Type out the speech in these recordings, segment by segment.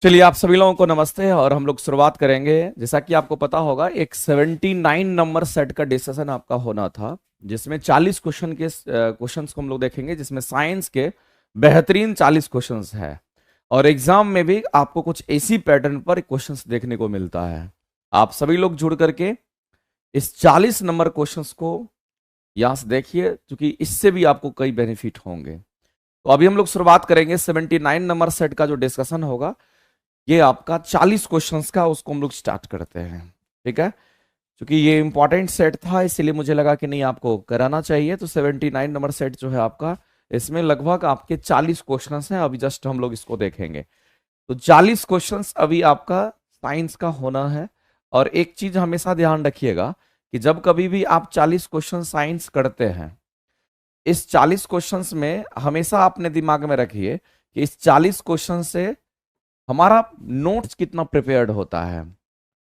चलिए आप सभी लोगों को नमस्ते। और हम लोग शुरुआत करेंगे। जैसा कि आपको पता होगा, एक 79 नंबर सेट का डिस्कशन आपका होना था, जिसमें 40 क्वेश्चंस को हम लोग देखेंगे, जिसमें साइंस के बेहतरीन 40 क्वेश्चंस है। और एग्जाम में भी आपको कुछ इसी पैटर्न पर क्वेश्चंस देखने को मिलता है। आप सभी लोग जुड़ करके इस 40 नंबर क्वेश्चंस को यहां से देखिए, क्योंकि इससे भी आपको कई बेनिफिट होंगे। तो अभी हम लोग शुरुआत करेंगे। 79 नंबर सेट का जो डिस्कशन होगा, ये आपका 40 क्वेश्चंस का, उसको हम लोग स्टार्ट करते हैं। ठीक है, क्योंकि ये इंपॉर्टेंट सेट था, इसलिए मुझे लगा कि नहीं, आपको कराना चाहिए। तो 79 नंबर सेट जो है आपका, इसमें लगभग आपके 40 क्वेश्चंस हैं। अभी जस्ट हम लोग इसको देखेंगे। तो 40 क्वेश्चंस अभी आपका साइंस का होना है। और एक चीज हमेशा ध्यान रखिएगा कि जब कभी भी आप 40 क्वेश्चन साइंस करते हैं, इस 40 क्वेश्चंस में हमेशा अपने दिमाग में रखिए कि इस 40 क्वेश्चन से हमारा नोट्स कितना प्रिपेयर्ड होता है।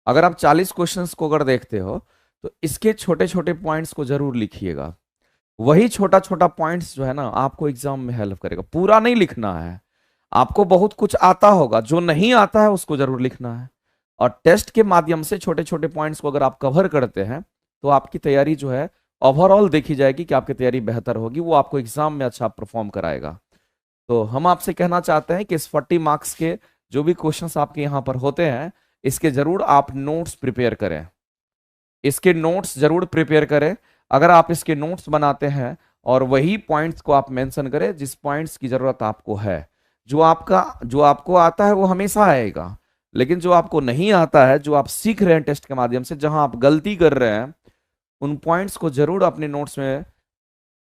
अगर आप 40 क्वेश्चंस को अगर देखते हो, तो इसके छोटे छोटे पॉइंट्स को जरूर लिखिएगा। वही छोटा छोटा पॉइंट्स जो है ना, आपको एग्जाम में हेल्प करेगा। पूरा नहीं लिखना है। आपको बहुत कुछ आता होगा, जो नहीं आता है उसको जरूर लिखना है। और टेस्ट के माध्यम से छोटे छोटे पॉइंट्स को अगर आप कवर करते हैं, तो आपकी तैयारी जो है ओवरऑल देखी जाएगी कि आपकी तैयारी बेहतर होगी, वो आपको एग्जाम में अच्छा परफॉर्म कराएगा। तो हम आपसे कहना चाहते हैं कि इस 40 मार्क्स के जो भी क्वेश्चंस आपके यहाँ पर होते हैं, इसके जरूर आप नोट्स प्रिपेयर करें। इसके नोट्स जरूर प्रिपेयर करें। अगर आप इसके नोट्स बनाते हैं और वही पॉइंट्स को आप मेंशन करें जिस पॉइंट्स की जरूरत आपको है। जो आपको आता है वो हमेशा आएगा, लेकिन जो आपको नहीं आता है, जो आप सीख रहे हैं टेस्ट के माध्यम से, जहां आप गलती कर रहे हैं, उन पॉइंट्स को जरूर अपने नोट्स में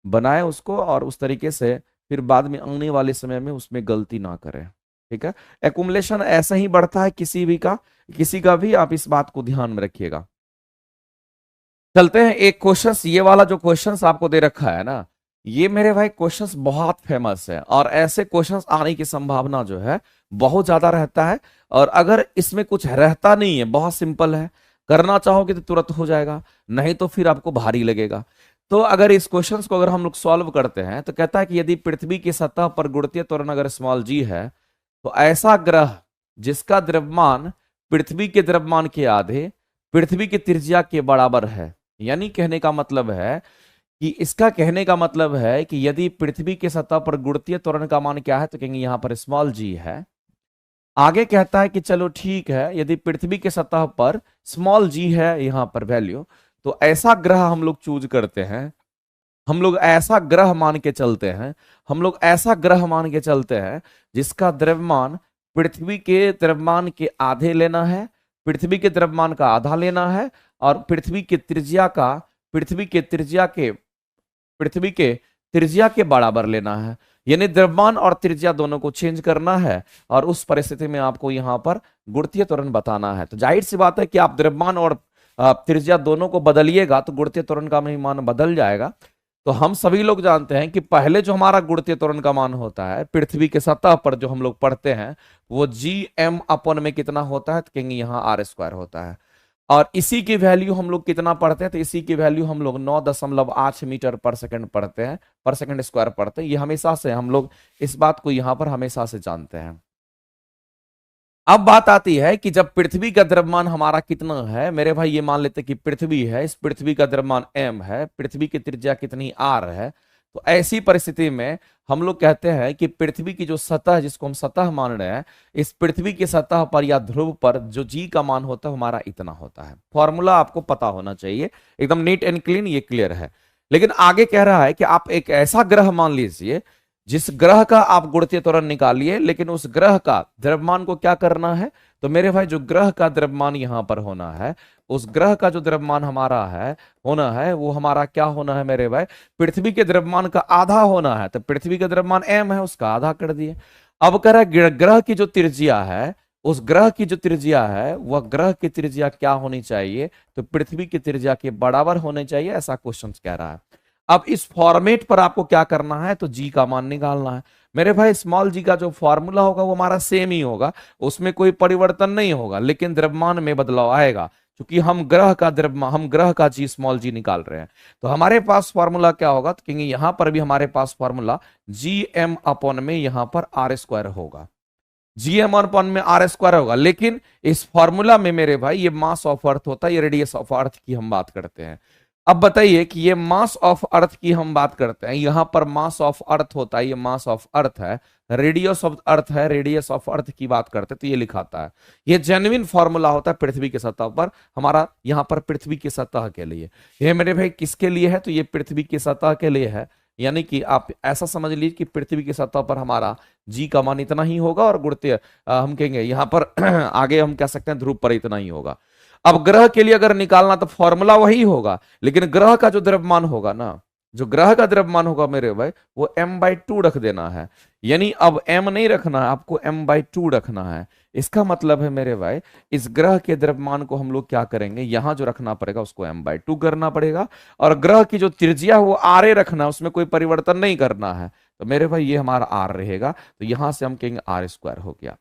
बनाएं उसको, और उस तरीके से फिर बाद में आने वाले समय में उसमें गलती ना करें। ठीक है, एकुमुलेशन ऐसा ही बढ़ता है किसी का भी, आप इस बात को ध्यान में रखिएगा। चलते हैं एक क्वेश्चंस, ये वाला जो क्वेश्चंस आपको दे रखा है ना, ये मेरे भाई क्वेश्चंस बहुत फेमस है, और ऐसे क्वेश्चंस आने की संभावना जो है बहुत ज्यादा रहता है। और अगर इसमें कुछ रहता नहीं है, बहुत सिंपल है, करना चाहोगे तो तुरंत हो जाएगा, नहीं तो फिर आपको भारी लगेगा। तो अगर इस क्वेश्चंस को अगर हम लोग सॉल्व करते हैं, तो कहता है कि यदि पृथ्वी की सतह पर गुरुत्वीय त्वरण अगर स्मॉल जी है, तो ऐसा ग्रह जिसका द्रव्यमान पृथ्वी के द्रव्यमान के आधे, पृथ्वी की त्रिज्या के बराबर है। यानी कहने का मतलब है कि इसका कहने का मतलब है कि यदि पृथ्वी की सतह पर गुरुत्वीय त्वरण का मान क्या है, तो कहेंगे यहां पर स्मॉल जी है। आगे कहता है कि चलो ठीक है, यदि पृथ्वी की सतह पर स्मॉल जी है यहां पर वैल्यू, तो ऐसा ग्रह हम लोग चूज करते हैं, हम लोग ऐसा ग्रह मान के चलते हैं, हम लोग ऐसा ग्रह मान के चलते हैं जिसका द्रव्यमान पृथ्वी के द्रव्यमान के आधे लेना है, पृथ्वी के द्रव्यमान का आधा लेना है, और पृथ्वी के त्रिज्या के पृथ्वी के त्रिज्या के बराबर लेना है। यानी द्रव्यमान और त्रिज्या दोनों को चेंज करना है, और उस परिस्थिति में आपको यहां पर गुरुत्वीय त्वरण बताना है। तो जाहिर सी बात है कि आप द्रव्यमान और त्रिज्या दोनों को बदलिएगा तो गुरुत्वीय त्वरण का मान बदल जाएगा। तो हम सभी लोग जानते हैं कि पहले जो हमारा गुरुत्वीय त्वरण का मान होता है पृथ्वी के सतह पर, जो हम लोग पढ़ते हैं, वो जी एम अपन में कितना होता है, तो कहेंगे यहाँ आर स्क्वायर होता है। और इसी की वैल्यू हम लोग कितना पढ़ते हैं, तो इसी की वैल्यू हम लोग 9.8 मीटर पर सेकंड पढ़ते हैं, पर सेकंड स्क्वायर पढ़ते हैं। ये हमेशा से हम लोग इस बात को यहां पर हमेशा से जानते हैं। अब बात आती है कि जब पृथ्वी का द्रव्यमान हमारा कितना है, मेरे भाई ये मान लेते हैं कि पृथ्वी है, इस पृथ्वी का द्रव्यमान m है, पृथ्वी की त्रिज्या कितनी r है। तो ऐसी परिस्थिति में हम लोग कहते हैं कि पृथ्वी की जो सतह, जिसको हम सतह मान रहे हैं, इस पृथ्वी की सतह पर या ध्रुव पर जो जी का मान होता है हमारा इतना होता है। फॉर्मूला आपको पता होना चाहिए, एकदम नीट एंड क्लीन, ये क्लियर है। लेकिन आगे कह रहा है कि आप एक ऐसा ग्रह मान लीजिए जिस ग्रह का आप गुरुत्वीय त्वरण निकालिए, लेकिन उस ग्रह का द्रव्यमान को क्या करना है, तो मेरे भाई जो ग्रह का द्रव्यमान यहां पर होना है, उस ग्रह का जो द्रव्यमान हमारा है होना है, वो हमारा क्या होना है मेरे भाई, पृथ्वी के द्रव्यमान का आधा होना है। तो पृथ्वी का द्रव्यमान m है, उसका आधा कर दिए। अब कह रहा है ग्रह की जो त्रिज्या है, उस ग्रह की जो त्रिज्या है, वह ग्रह की त्रिज्या क्या होनी चाहिए, तो पृथ्वी की त्रिज्या के बराबर होने चाहिए, ऐसा क्वेश्चन कह रहा है। अब इस फॉर्मेट पर आपको क्या करना है, तो जी का मान निकालना है। मेरे भाई स्मॉल जी का जो फॉर्मूला होगा वो हमारा सेम ही होगा, उसमें कोई परिवर्तन नहीं होगा, लेकिन द्रव्यमान में बदलाव आएगा, क्योंकि हम ग्रह का जी स्मॉल जी निकाल रहे हैं। तो हमारे पास फॉर्मूला क्या होगा, तो कहेंगे यहां पर भी हमारे पास फॉर्मूला जी एम अपॉन में यहां पर आर स्क्वायर होगा। GM अपॉन में आर स्क्वायर होगा, लेकिन इस फॉर्मूला में मेरे भाई ये मास ऑफ अर्थ होता है, ये रेडियस ऑफ अर्थ की हम बात करते हैं। अब बताइए कि ये मास ऑफ अर्थ की हम बात करते हैं, यहां पर मास ऑफ अर्थ होता है, ये मास ऑफ अर्थ है, रेडियस ऑफ अर्थ है, रेडियस ऑफ अर्थ की बात करते हैं तो ये लिखाता है। ये जेन्युइन फॉर्मूला होता है पृथ्वी की सतह पर, हमारा यहां पर पृथ्वी की सतह के लिए। ये मेरे भाई किसके लिए है, तो ये पृथ्वी की सतह के लिए है। यानी कि आप ऐसा समझ लीजिए कि पृथ्वी की सतह पर हमारा जी का मान इतना ही होगा, और गुरुत्वीय हम कहेंगे यहां पर आगे हम कह सकते हैं ध्रुव पर इतना ही होगा। अब ग्रह के लिए अगर निकालना तो फॉर्मूला वही होगा, लेकिन ग्रह का जो द्रव्यमान होगा ना, जो ग्रह का द्रव्यमान होगा मेरे भाई, वो m/2 रख देना है। यानी अब m नहीं रखना है आपको, m/2 रखना है। इसका मतलब है मेरे भाई, इस ग्रह के द्रव्यमान को हम लोग क्या करेंगे, यहां जो रखना पड़ेगा उसको m/2 करना पड़ेगा, और ग्रह की जो त्रिज्या है वो r रखना है, उसमें कोई परिवर्तन नहीं करना है। तो मेरे भाई ये हमारा r रहेगा, तो यहां से हम कहेंगे r² हो गया।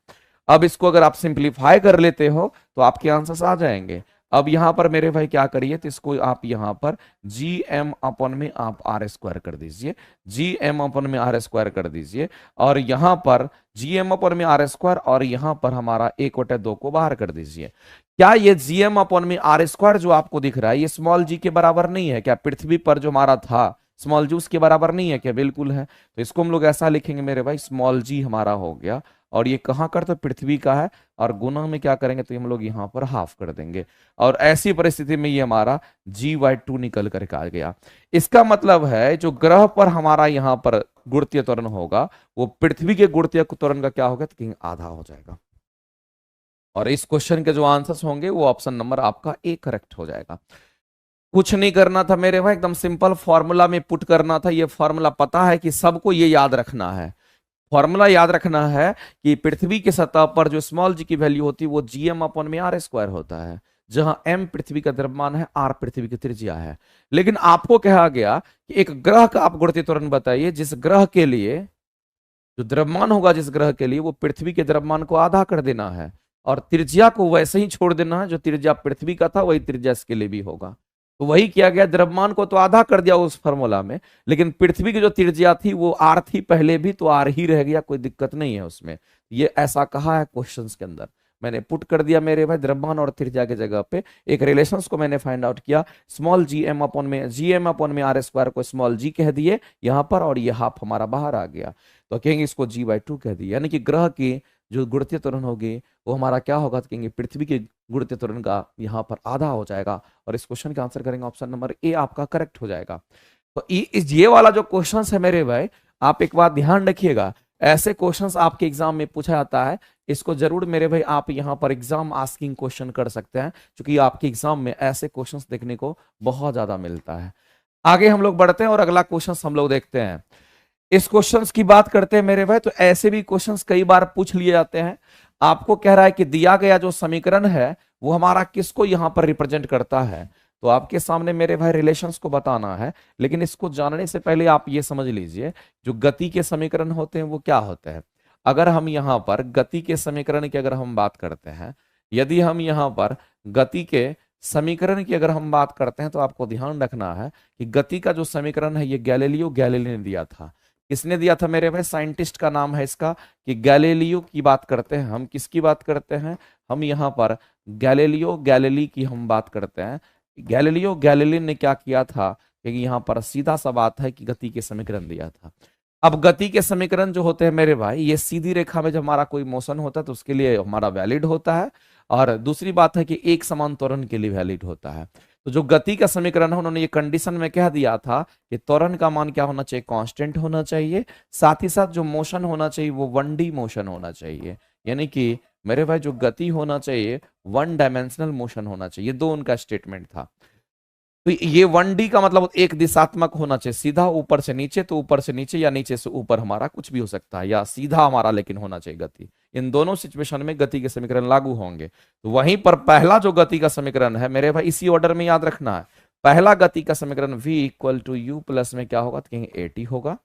अब इसको अगर आप सिंप्लीफाई कर लेते हो तो आपके आंसर्स आ जाएंगे। अब यहां पर मेरे भाई क्या करिए, तो इसको आप यहां पर GM अपॉन में आप r² कर दीजिए, GM अपॉन में r² कर दीजिए, और यहां पर GM अपॉन में r² और यहां पर हमारा 1/2 को बाहर कर दीजिए। क्या ये GM अपॉन में r² जो आपको दिख रहा है ये स्मॉल g के बराबर नहीं है क्या? पृथ्वी पर जो हमारा था स्मॉल जी उसके बराबर नहीं है क्या? बिल्कुल है। तो इसको हम लोग ऐसा लिखेंगे मेरे भाई, स्मॉल जी हमारा हो गया, और ये कहाँ का, तो पृथ्वी का है, और गुना में क्या करेंगे, तो हम लोग यहाँ पर हाफ कर देंगे, और ऐसी परिस्थिति में ये हमारा G/2 निकल करके आ गया। इसका मतलब है जो ग्रह पर हमारा यहाँ पर गुरुत्वीय त्वरण होगा वो पृथ्वी के गुरुत्वीय त्वरण का क्या होगा, तो कहीं आधा हो जाएगा। और इस क्वेश्चन के जो आंसर्स होंगे वो ऑप्शन नंबर आपका ए करेक्ट हो जाएगा। कुछ नहीं करना था मेरे भाई, एकदम सिंपल फॉर्मूला में पुट करना था। ये फॉर्मूला पता है कि सबको ये याद रखना है, फॉर्मूला याद रखना है कि पृथ्वी की सतह पर जो स्मॉल जी की वैल्यू होती है वो GM अपॉन में r² होता है, जहां m पृथ्वी का द्रव्यमान है, r पृथ्वी की त्रिज्या है। लेकिन आपको कहा गया कि एक ग्रह का आप गुरुत्वीय त्वरण बताइए जिस ग्रह के लिए जो द्रव्यमान होगा, जिस ग्रह के लिए वो पृथ्वी के द्रव्यमान को आधा कर देना है, और त्रिज्या को वैसे ही छोड़ देना है, जो त्रिज्या पृथ्वी का था वही त्रिज्या इसके लिए भी होगा। तो वही किया गया, द्रव्यमान को तो आधा कर दिया उस फॉर्मूला में, लेकिन पृथ्वी की जो त्रिज्या थी वो r थी पहले भी, तो r ही रह गया, कोई दिक्कत नहीं है उसमें। ये ऐसा कहा है क्वेश्चंस के अंदर, मैंने पुट कर दिया मेरे भाई, द्रव्यमान और त्रिज्या के जगह पे एक रिलेशंस को मैंने फाइंड आउट किया, स्मॉल GM अपॉन में r² को स्मॉल g कह दिए यहां पर, और ये हाफ हमारा बाहर आ गया, तो कहेंगे इसको G/2 कह दिया। यानी कि ग्रह की जो गुरुत्वीय त्वरण होगी वो हमारा क्या होगा, तो कहेंगे पृथ्वी के गुरुत्वीय त्वरण का यहाँ पर आधा हो जाएगा, और इस क्वेश्चन का आंसर करेंगे ऑप्शन नंबर ए आपका करेक्ट हो जाएगा। तो ये वाला जो क्वेश्चन है मेरे भाई, आप एक बात ध्यान रखिएगा, ऐसे क्वेश्चंस आपके एग्जाम में पूछा जाता है, इसको जरूर मेरे भाई आप यहाँ पर एग्जाम आस्किंग क्वेश्चन कर सकते हैं, क्योंकि आपके एग्जाम में ऐसे क्वेश्चंस देखने को बहुत ज्यादा मिलता है। आगे हम लोग बढ़ते हैं और अगला क्वेश्चन हम लोग देखते हैं। इस क्वेश्चंस की बात करते हैं मेरे भाई, तो ऐसे भी क्वेश्चंस कई बार पूछ लिए जाते हैं। आपको कह रहा है कि दिया गया जो समीकरण है वो हमारा किसको यहां पर रिप्रेजेंट करता है, तो आपके सामने मेरे भाई रिलेशंस को बताना है। लेकिन इसको जानने से पहले आप ये समझ लीजिए, जो गति के समीकरण होते हैं वो क्या होते हैं। अगर हम यहाँ पर गति के समीकरण की अगर हम बात करते हैं, यदि हम यहाँ पर गति के समीकरण की अगर हम बात करते हैं, तो आपको ध्यान रखना है कि गति का जो समीकरण है ये गैलीलियो गैलीली ने दिया था। किसने दिया था मेरे भाई? साइंटिस्ट का नाम है इसका कि गैलीलियो की बात करते हैं हम। किसकी बात करते हैं हम? यहाँ पर गैलीलियो गैलीली की हम बात करते हैं। गैलीलियो गैलीली ने क्या किया था, क्योंकि यहाँ पर सीधा सा बात है कि गति के समीकरण दिया था। अब गति के समीकरण जो होते हैं मेरे भाई, ये सीधी रेखा में जब हमारा कोई मोशन होता है तो उसके लिए हमारा वैलिड होता है, और दूसरी बात है कि एक समान त्वरण के लिए वैलिड होता है। तो जो गति का समीकरण है उन्होंने ये कंडीशन में कह दिया था कि त्वरण का मान क्या होना चाहिए, कांस्टेंट होना चाहिए, साथ ही साथ जो मोशन होना चाहिए वो 1D मोशन होना चाहिए। यानी कि मेरे भाई जो गति होना चाहिए 1 डायमेंशनल मोशन होना चाहिए, दो उनका स्टेटमेंट था। तो ये 1D का मतलब एक दिशात्मक होना चाहिए, सीधा ऊपर से नीचे, तो ऊपर से नीचे या नीचे से ऊपर हमारा कुछ भी हो सकता है, या सीधा हमारा लेकिन होना चाहिए गति। इन दोनों सिचुएशन में गति के समीकरण लागू होंगे। तो वहीं पर पहला जो गति का समीकरण है मेरे भाई, इसी ऑर्डर में याद रखना है। पहला गति का समीकरण v = u+ में क्या होगा, तो कहेंगे at होगा।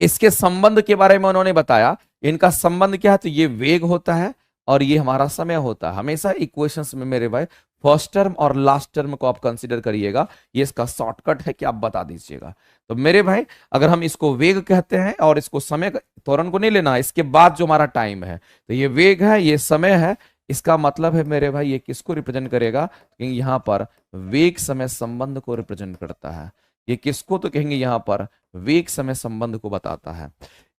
इसके संबंध के बारे में उन्होंने बताया, इनका संबंध क्या है, तो ये वेग होता है और ये हमारा समय होता है। हमेशा इक्वेशंस में मेरे भाई फर्स्ट टर्म और लास्ट टर्म को आप कंसीडर करिएगा, ये इसका शॉर्टकट है कि आप बता दीजिएगा। तो मेरे भाई अगर हम इसको वेग कहते हैं और इसको समय, त्वरण को नहीं लेना, इसके बाद जो हमारा टाइम है, तो ये वेग है, ये समय है, इसका मतलब है मेरे भाई ये किसको रिप्रेजेंट करेगा, कहेंगे यहाँ पर वेग समय संबंध को रिप्रेजेंट करता है। ये किसको, तो कहेंगे यहाँ पर वेग समय संबंध को बताता है।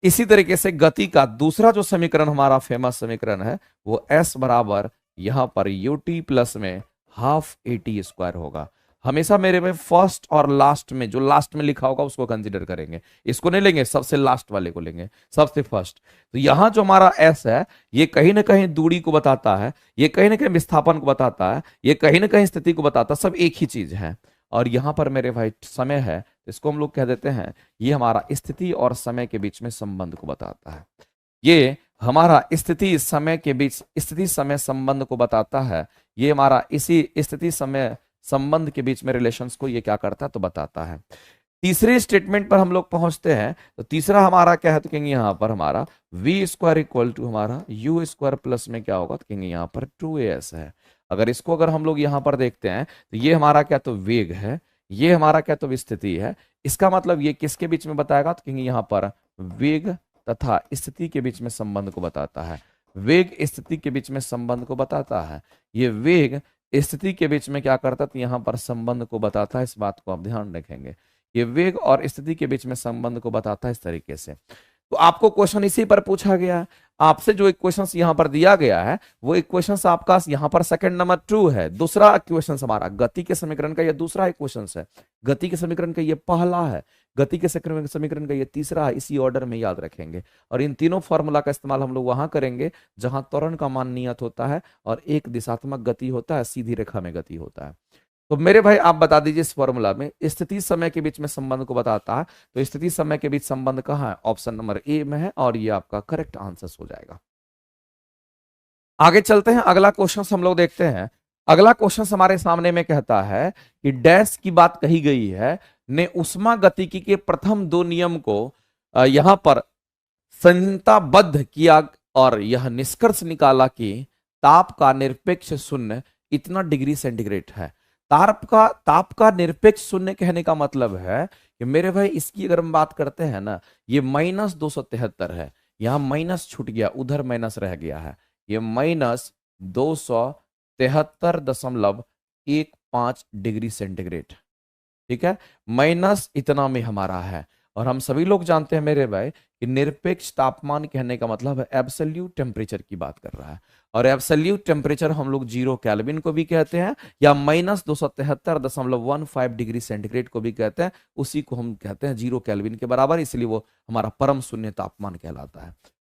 इसी तरीके से गति का दूसरा जो समीकरण हमारा फेमस समीकरण है वो s बराबर यहां पर ut प्लस में हाफ at स्क्वायर होगा। हमेशा मेरे में फर्स्ट और लास्ट में जो लास्ट में लिखा होगा उसको कंसीडर करेंगे, इसको नहीं लेंगे, सबसे लास्ट वाले को लेंगे, सबसे फर्स्ट। तो यहां जो हमारा s है ये कहीं ना कहीं दूरी को बताता है, ये कहीं ना कहीं विस्थापन को बताता है, ये कहीं ना कहीं स्थिति को बताता है, सब एक ही चीज है। और यहां पर मेरे भाई समय है, इसको हम लोग कह देते हैं ये हमारा स्थिति और समय के बीच में संबंध को बताता है। ये हमारा स्थिति समय के बीच, स्थिति समय संबंध को बताता है। ये हमारा इसी स्थिति समय संबंध के बीच में रिलेशंस को ये क्या करता है, तो बताता है। तीसरे स्टेटमेंट पर हम लोग पहुंचते हैं। तो तीसरा हमारा क्या है, तो कहेंगे यहाँ पर हमारा वी स्क्वायर इक्वल टू हमारा यू स्क्वायर प्लस में क्या होगा, तो कहेंगे यहाँ पर 2as है। अगर इसको अगर हम लोग यहाँ पर देखते हैं तो ये हमारा क्या, तो वेग है, ये हमारा क्या, तो स्थिति है। इसका मतलब ये किसके बीच में बताएगा, तो कहेंगे यहाँ पर वेग तथा स्थिति के बीच में संबंध को बताता है। वेग स्थिति के बीच में संबंध को बताता है। ये वेग स्थिति के बीच में क्या करता है, तो यहाँ पर संबंध को बताता है। इस बात को आप ध्यान रखेंगे, ये वेग और स्थिति के बीच में संबंध को बताता है इस तरीके से। तो आपको क्वेश्चन इसी पर पूछा गया है। आपसे जो इक्वेशन यहाँ पर दिया गया है वो इक्वेशन आपका यहाँ पर सेकंड नंबर 2 है। दूसरा इक्वेशन हमारा गति के समीकरण का ये दूसरा इक्वेशन है, गति के समीकरण का ये पहला है, गति के समीकरण का ये तीसरा है। इसी ऑर्डर में याद रखेंगे और इन तीनों फॉर्मूला का इस्तेमाल हम लोग वहां करेंगे जहां त्वरण का मान नियत होता है और एक दिशात्मक गति होता है, सीधी रेखा में गति होता है। तो मेरे भाई आप बता दीजिए इस फॉर्मूला में स्थिति समय के बीच में संबंध को बताता है। तो स्थिति समय के बीच संबंध कहाँ है, ऑप्शन नंबर ए में है और ये आपका करेक्ट आंसर हो जाएगा। आगे चलते हैं, अगला क्वेश्चन हम लोग देखते हैं। अगला क्वेश्चन हमारे सामने में कहता है कि डैश की बात कही गई है ने उष्मा गतिकी के प्रथम 2 नियम को यहां पर संहिताबद्ध किया और यह निष्कर्ष निकाला कि ताप का निरपेक्ष शून्य इतना डिग्री सेंटीग्रेड है। ताप का निरपेक्ष शून्य कहने का मतलब है कि मेरे भाई इसकी अगर हम बात करते हैं ना, ये -273 है, यहां माइनस छूट गया, उधर माइनस रह गया है, ये -273.15 डिग्री सेंटीग्रेड, ठीक है, माइनस इतना में हमारा है। और हम सभी लोग जानते हैं मेरे भाई कि निरपेक्ष तापमान कहने का मतलब है एब्सोल्यूट टेम्परेचर की बात कर रहा है। और एब्सोल्यूट टेम्परेचर हम लोग 0 केल्विन को भी कहते हैं या -273.15 डिग्री सेंटीग्रेड को भी कहते हैं। उसी को हम कहते हैं 0 केल्विन के बराबर, इसलिए वो हमारा परम शून्य तापमान कहलाता है।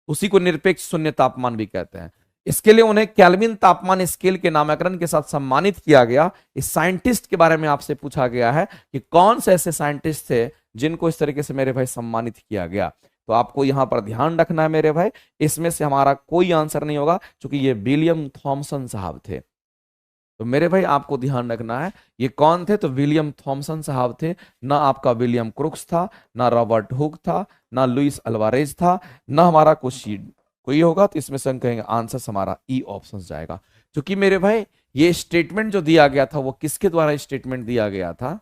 उसी को निरपेक्ष शून्य तापमान भी कहते हैं। इसके लिए उन्हें केल्विन तापमान स्केल के नामकरण के साथ सम्मानित किया गया। इस साइंटिस्ट के बारे में आपसे पूछा गया है कि कौन से ऐसे साइंटिस्ट थे जिनको इस तरीके से मेरे भाई सम्मानित किया गया। तो आपको यहां पर ध्यान रखना है मेरे भाई, इसमें से हमारा कोई आंसर नहीं होगा क्योंकि ये विलियम थॉमसन साहब थे। तो मेरे भाई आपको ध्यान रखना है ये कौन थे, तो विलियम थॉमसन साहब थे। ना आपका विलियम क्रुक्स था, ना रॉबर्ट हुक था, ना लुइस अल्वारेज था, ना हमारा कोई होगा। तो इसमें से हम कहेंगे आंसर हमारा ई ऑप्शन जाएगा। क्योंकि मेरे भाई ये स्टेटमेंट जो दिया गया था वो किसके द्वारा स्टेटमेंट दिया गया था,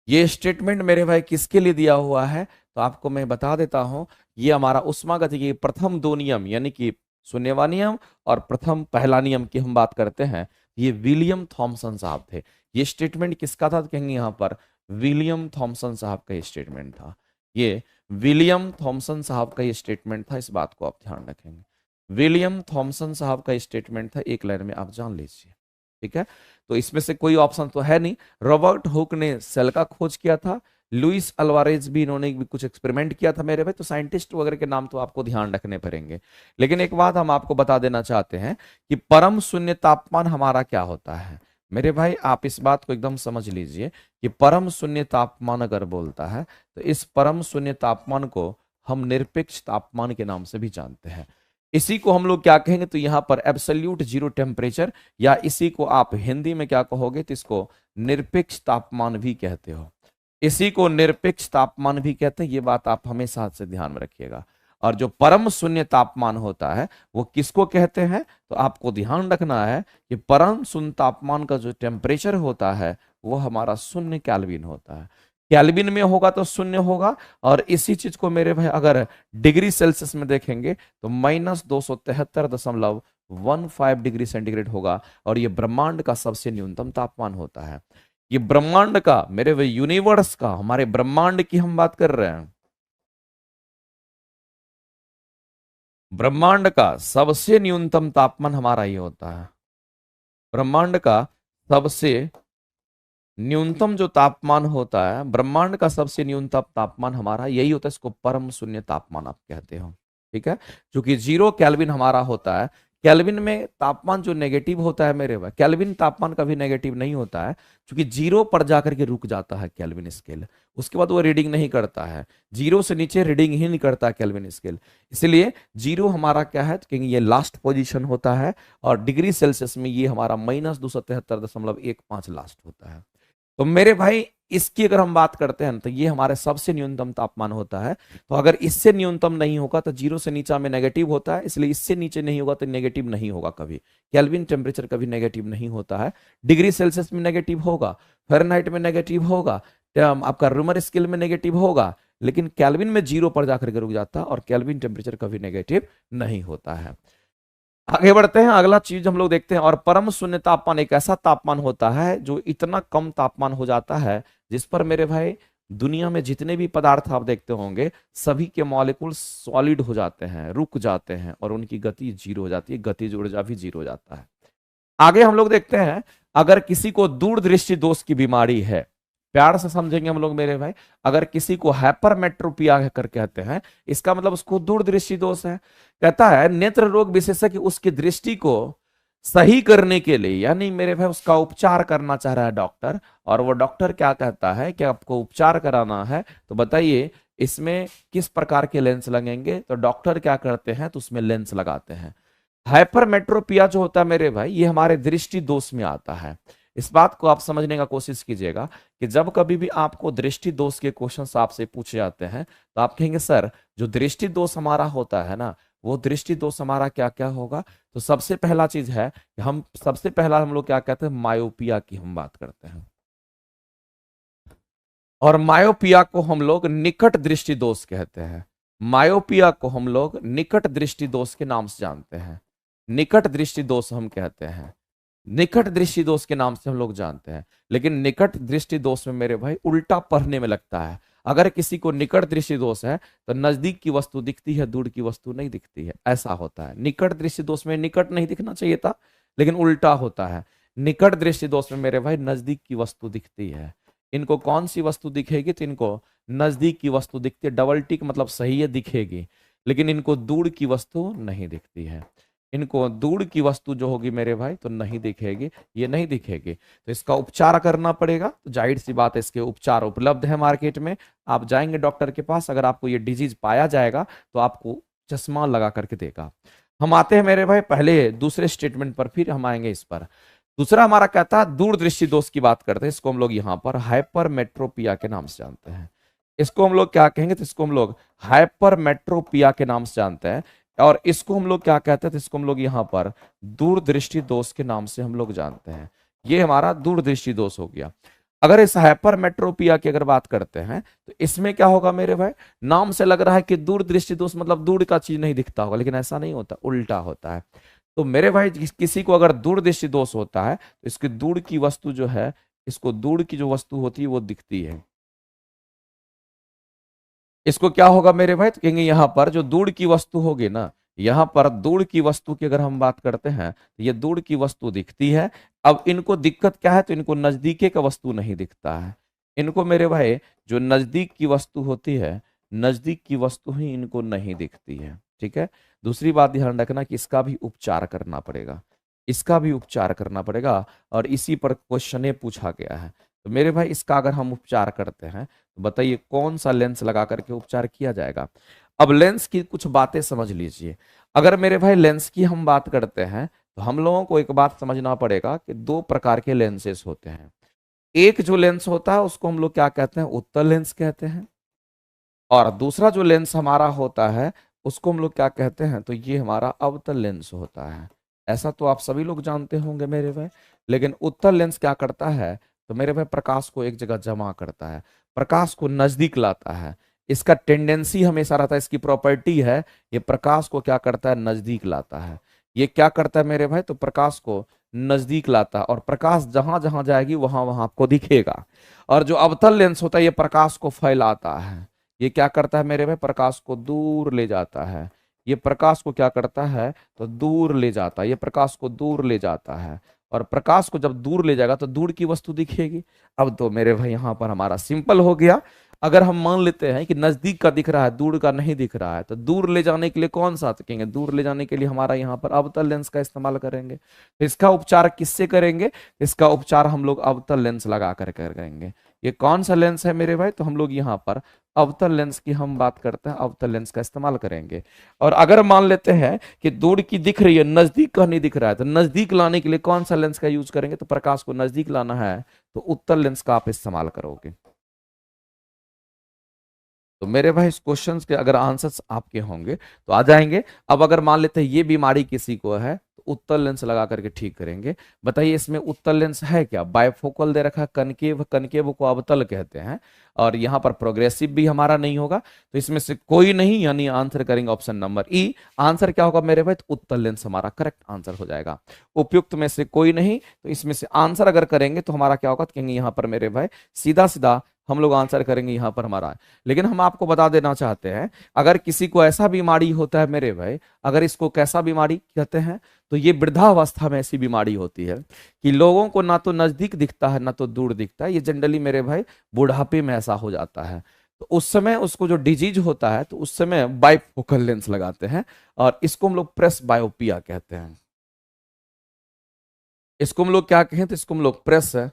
ये स्टेटमेंट मेरे भाई किसके लिए दिया हुआ है, तो आपको मैं बता देता हूं। ये हमारा उष्मागतिकी के प्रथम 2 नियम यानी कि शून्यवा नियम और प्रथम पहला नियम की हम बात करते हैं, ये विलियम थॉमसन साहब थे। ये स्टेटमेंट किसका था, तो कहेंगे यहां पर विलियम थॉमसन साहब का ये स्टेटमेंट था। ये विलियम थॉमसन साहब का ये स्टेटमेंट था, इस बात को आप ध्यान रखेंगे। विलियम थॉमसन साहब का स्टेटमेंट था, एक लाइन में आप जान लीजिए, ठीक है। तो इसमें से कोई ऑप्शन तो है नहीं। रॉबर्ट हुक ने सेल का खोज किया था, लुइस अल्वारेज भी इन्होंने भी कुछ एक्सपेरिमेंट किया था मेरे भाई। तो साइंटिस्ट वगैरह के नाम तो आपको ध्यान रखने पड़ेंगे। लेकिन एक बात हम आपको बता देना चाहते हैं कि परम शून्य तापमान हमारा क्या होता है मेरे भाई, आप इस बात को एकदम समझ लीजिए कि परम शून्य तापमान अगर बोलता है तो इस परम शून्य तापमान को हम निरपेक्ष तापमान के नाम से भी जानते हैं। इसी को हम लोग क्या कहेंगे, तो यहां पर एब्सोल्यूट 0 टेम्परेचर या इसी को आप हिंदी में क्या कहोगे, तो इसको निरपेक्ष तापमान भी कहते हो। इसी को निरपेक्ष तापमान भी कहते हैं, ये बात आप हमेशा से ध्यान में रखिएगा। और जो परम शून्य तापमान होता है वो किसको कहते हैं? तो आपको ध्यान रखना है कि परम शून्य तापमान का जो टेम्परेचर होता है वो हमारा 0 केल्विन होता है। केल्विन में होगा तो 0 होगा, और इसी चीज को मेरे भाई अगर डिग्री सेल्सियस में देखेंगे तो -273.15 डिग्री सेंटीग्रेड होगा, और ये ब्रह्मांड का सबसे न्यूनतम तापमान होता है। ये ब्रह्मांड का, मेरे भाई यूनिवर्स का, हमारे ब्रह्मांड की हम बात कर रहे हैं, ब्रह्मांड का सबसे न्यूनतम तापमान हमारा ही होता है। ब्रह्मांड का सबसे न्यूनतम जो तापमान होता है, ब्रह्मांड का सबसे न्यूनतम तापमान हमारा यही होता है, इसको परम शून्य तापमान आप कहते हो। ठीक है, क्योंकि 0 केल्विन हमारा होता है। केल्विन में तापमान जो नेगेटिव होता है मेरे भाई, केल्विन तापमान कभी नेगेटिव नहीं होता है, क्योंकि 0 पर जाकर के रुक जाता है केल्विन स्केल, उसके बाद वो रीडिंग नहीं करता है। 0 से नीचे रीडिंग ही नहीं करता केल्विन स्केल, इसलिए 0 हमारा क्या है, क्योंकि ये लास्ट पोजीशन होता है, और डिग्री सेल्सियस में ये हमारा -273.15 लास्ट होता है। तो मेरे भाई इसकी अगर हम बात करते हैं तो ये हमारे सबसे न्यूनतम तापमान होता है। तो अगर इससे न्यूनतम नहीं होगा तो 0 से नीचा में नेगेटिव होता है, इसलिए इससे नीचे नहीं होगा तो नेगेटिव नहीं होगा कभी। केल्विन टेम्परेचर कभी नेगेटिव नहीं होता है। डिग्री सेल्सियस में नेगेटिव होगा, फ़ारेनहाइट में नेगेटिव होगा, आपका रूमर स्केल में नेगेटिव होगा, लेकिन केल्विन में 0 पर जाकर के रुक जाता है, और केल्विन टेम्परेचर कभी नेगेटिव नहीं होता है। आगे बढ़ते हैं, अगला चीज हम लोग देखते हैं। और परम शून्य तापमान एक ऐसा तापमान होता है जो इतना कम तापमान हो जाता है जिस पर मेरे भाई दुनिया में जितने भी पदार्थ आप देखते होंगे सभी के मॉलिक्यूल सॉलिड हो जाते हैं, रुक जाते हैं, और उनकी गति 0 हो जाती है, गतिज ऊर्जा भी 0 हो जाता है। आगे हम लोग देखते हैं, अगर किसी को दूरदृष्टि दोष की बीमारी है, प्यार से समझेंगे हम लोग मेरे भाई, अगर किसी को हाइपरमेट्रोपिया कर कहते हैं, इसका मतलब उसको दूरदृष्टि दोष है। कहता है नेत्र रोग विशेषज्ञ उसकी दृष्टि को सही करने के लिए, यानी मेरे भाई उसका उपचार करना चाह रहा है डॉक्टर, और वो डॉक्टर क्या कहता है कि आपको उपचार कराना है तो बताइए इसमें किस प्रकार के लेंस लगेंगे। तो डॉक्टर क्या करते हैं, तो उसमें लेंस लगाते हैं। हाइपरमेट्रोपिया जो होता है मेरे भाई, ये हमारे दृष्टि दोष में आता है। इस बात को आप समझने का कोशिश कीजिएगा कि जब कभी भी आपको दृष्टि दोष के क्वेश्चंस आपसे पूछे जाते हैं तो आप कहेंगे सर जो दृष्टि दोष हमारा होता है ना, वो दृष्टि दोष हमारा क्या क्या होगा। तो सबसे पहला चीज है कि हम लोग क्या कहते हैं, मायोपिया की हम बात करते हैं, और मायोपिया को हम लोग निकट दृष्टि दोष कहते हैं। मायोपिया को हम लोग निकट दृष्टि दोष के नाम से जानते हैं, निकट दृष्टि दोष हम कहते हैं, निकट दृष्टि दोष के नाम से हम लोग जानते हैं। लेकिन निकट दृष्टि दोष में मेरे भाई उल्टा पढ़ने में लगता है। अगर किसी को निकट दृष्टि दोष है तो नजदीक की वस्तु दिखती है, दूर की वस्तु नहीं दिखती है, ऐसा होता है। निकट दृष्टि दोष में निकट नहीं दिखना चाहिए था, लेकिन उल्टा होता है। निकट दृष्टि दोष में मेरे भाई नजदीक की वस्तु दिखती है। इनको कौन सी वस्तु दिखेगी, तो इनको नजदीक की वस्तु दिखती है, डबल टिक मतलब सही है, दिखेगी, लेकिन इनको दूर की वस्तु नहीं दिखती है। इनको दूर की वस्तु जो होगी मेरे भाई तो नहीं दिखेगी, ये नहीं दिखेगी, तो इसका उपचार करना पड़ेगा। तो जाहिर सी बात है इसके उपचार उपलब्ध है मार्केट में। आप जाएंगे डॉक्टर के पास, अगर आपको ये डिजीज पाया जाएगा तो आपको चश्मा लगा करके देगा। हम आते हैं मेरे भाई पहले दूसरे स्टेटमेंट पर, फिर हम आएंगे इस पर। दूसरा हमारा कहता है दूरदृष्टि दोष की बात करते हैं, इसको हम लोग यहाँ पर हाइपरमेट्रोपिया के नाम से जानते हैं। इसको हम लोग क्या कहेंगे, तो इसको हम लोग हाइपरमेट्रोपिया के नाम से जानते हैं। और इसको हम लोग क्या कहते हैं, तो इसको हम लोग यहाँ पर दूरदृष्टि दोष के नाम से हम लोग जानते हैं। ये हमारा दूरदृष्टि दोष हो गया। अगर इस हाइपरमेट्रोपिया की अगर बात करते हैं तो इसमें क्या होगा मेरे भाई, नाम से लग रहा है कि दूरदृष्टि दोष मतलब दूर का चीज नहीं दिखता होगा, लेकिन ऐसा नहीं होता, उल्टा होता है। तो मेरे भाई किसी को अगर दूरदृष्टि दोष होता है तो इसकी दूर की वस्तु जो है, इसको दूर की जो वस्तु होती है वो दिखती है। इसको क्या होगा मेरे भाई, तो कहेंगे यहाँ पर जो दूर की वस्तु होगी ना, यहाँ पर दूर की वस्तु की अगर हम बात करते हैं तो ये दूर की वस्तु दिखती है। अब इनको दिक्कत क्या है, तो इनको नजदीके का वस्तु नहीं दिखता है। इनको मेरे भाई जो नजदीक की वस्तु होती है, नजदीक की वस्तु ही इनको नहीं दिखती है। ठीक है, दूसरी बात ध्यान रखना कि इसका भी उपचार करना पड़ेगा, इसका भी उपचार करना पड़ेगा, और इसी पर क्वेश्चन पूछा गया है। तो मेरे भाई इसका अगर हम उपचार करते हैं तो बताइए कौन सा लेंस लगा करके उपचार किया जाएगा। अब लेंस की कुछ बातें समझ लीजिए। अगर मेरे भाई लेंस की हम बात करते हैं तो हम लोगों को एक बात समझना पड़ेगा कि दो प्रकार के लेंसेस होते हैं। एक जो लेंस होता है उसको हम लोग क्या कहते हैं, उत्तल लेंस कहते हैं, और दूसरा जो लेंस हमारा होता है उसको हम लोग क्या कहते हैं, तो ये हमारा अवतल लेंस होता है। ऐसा तो आप सभी लोग जानते होंगे मेरे भाई। लेकिन उत्तल लेंस क्या करता है, तो मेरे भाई प्रकाश को एक जगह जमा करता है, प्रकाश को नजदीक लाता है। इसका टेंडेंसी हमेशा रहता है, इसकी प्रॉपर्टी है, ये प्रकाश को क्या करता है, नजदीक लाता है। ये क्या करता है मेरे भाई, तो प्रकाश को नजदीक लाता है, और प्रकाश जहां जहां जाएगी वहां वहां आपको दिखेगा। और जो अवतल लेंस होता है ये प्रकाश को फैलाता है। ये क्या करता है मेरे भाई, प्रकाश को दूर ले जाता है। ये प्रकाश को क्या करता है, तो दूर ले जाता है, ये प्रकाश को दूर ले जाता है। और प्रकाश को जब दूर ले जाएगा तो दूर की वस्तु दिखेगी। अब तो मेरे भाई यहां पर हमारा सिंपल हो गया। अगर हम मान लेते हैं कि नजदीक का दिख रहा है, दूर का नहीं दिख रहा है, तो दूर ले जाने के लिए कौन सा कहेंगे, दूर ले जाने के लिए हमारा यहाँ पर अवतल लेंस का इस्तेमाल करेंगे। तो इसका उपचार किससे करेंगे, इसका उपचार हम लोग अवतल लेंस लगा कर करेंगे। ये कौन सा लेंस है मेरे भाई, तो हम लोग यहाँ पर अवतल लेंस की हम बात करते हैं, अवतल लेंस का इस्तेमाल करेंगे। और अगर मान लेते हैं कि दूर की दिख रही है, नजदीक का नहीं दिख रहा है, तो नजदीक लाने के लिए कौन सा लेंस का यूज करेंगे, तो प्रकाश को नजदीक लाना है तो उत्तल लेंस का आप इस्तेमाल करोगे। तो मेरे भाई इस क्वेश्चन के अगर आंसर्स आपके होंगे तो आ जाएंगे। अब अगर मान लेते हैं ये बीमारी किसी को है तो उत्तल लेंस लगा करके ठीक करेंगे। बताइए इसमें उत्तल लेंस है क्या, बायफोकल दे रखा, कनकेव, कनकेव को अवतल कहते हैं, और यहाँ पर प्रोग्रेसिव भी हमारा नहीं होगा, तो इसमें से कोई नहीं, यानी आंसर करेंगे ऑप्शन नंबर ई। आंसर क्या होगा मेरे भाई, तो उत्तल लेंस हमारा करेक्ट आंसर हो जाएगा। उपयुक्त में से कोई नहीं, तो इसमें से आंसर अगर करेंगे तो हमारा क्या होगा, तो कहेंगे यहाँ पर मेरे भाई सीधा सीधा हम लोग आंसर करेंगे यहाँ पर हमारा। लेकिन हम आपको बता देना चाहते हैं, अगर किसी को ऐसा बीमारी होता है मेरे भाई, अगर इसको कैसा बीमारी कहते हैं, तो ये वृद्धावस्था में ऐसी बीमारी होती है कि लोगों को ना तो नजदीक दिखता है ना तो दूर दिखता है। ये जनरली मेरे भाई बुढ़ापे में ऐसा हो जाता है। तो उस समय उसको जो डिजीज होता है तो उस समय बाइफोकल लेंस लगाते हैं, और इसको हम लोग प्रेस बायोपिया कहते हैं। इसको हम लोग क्या कहें, तो इसको हम लोग प्रेस है,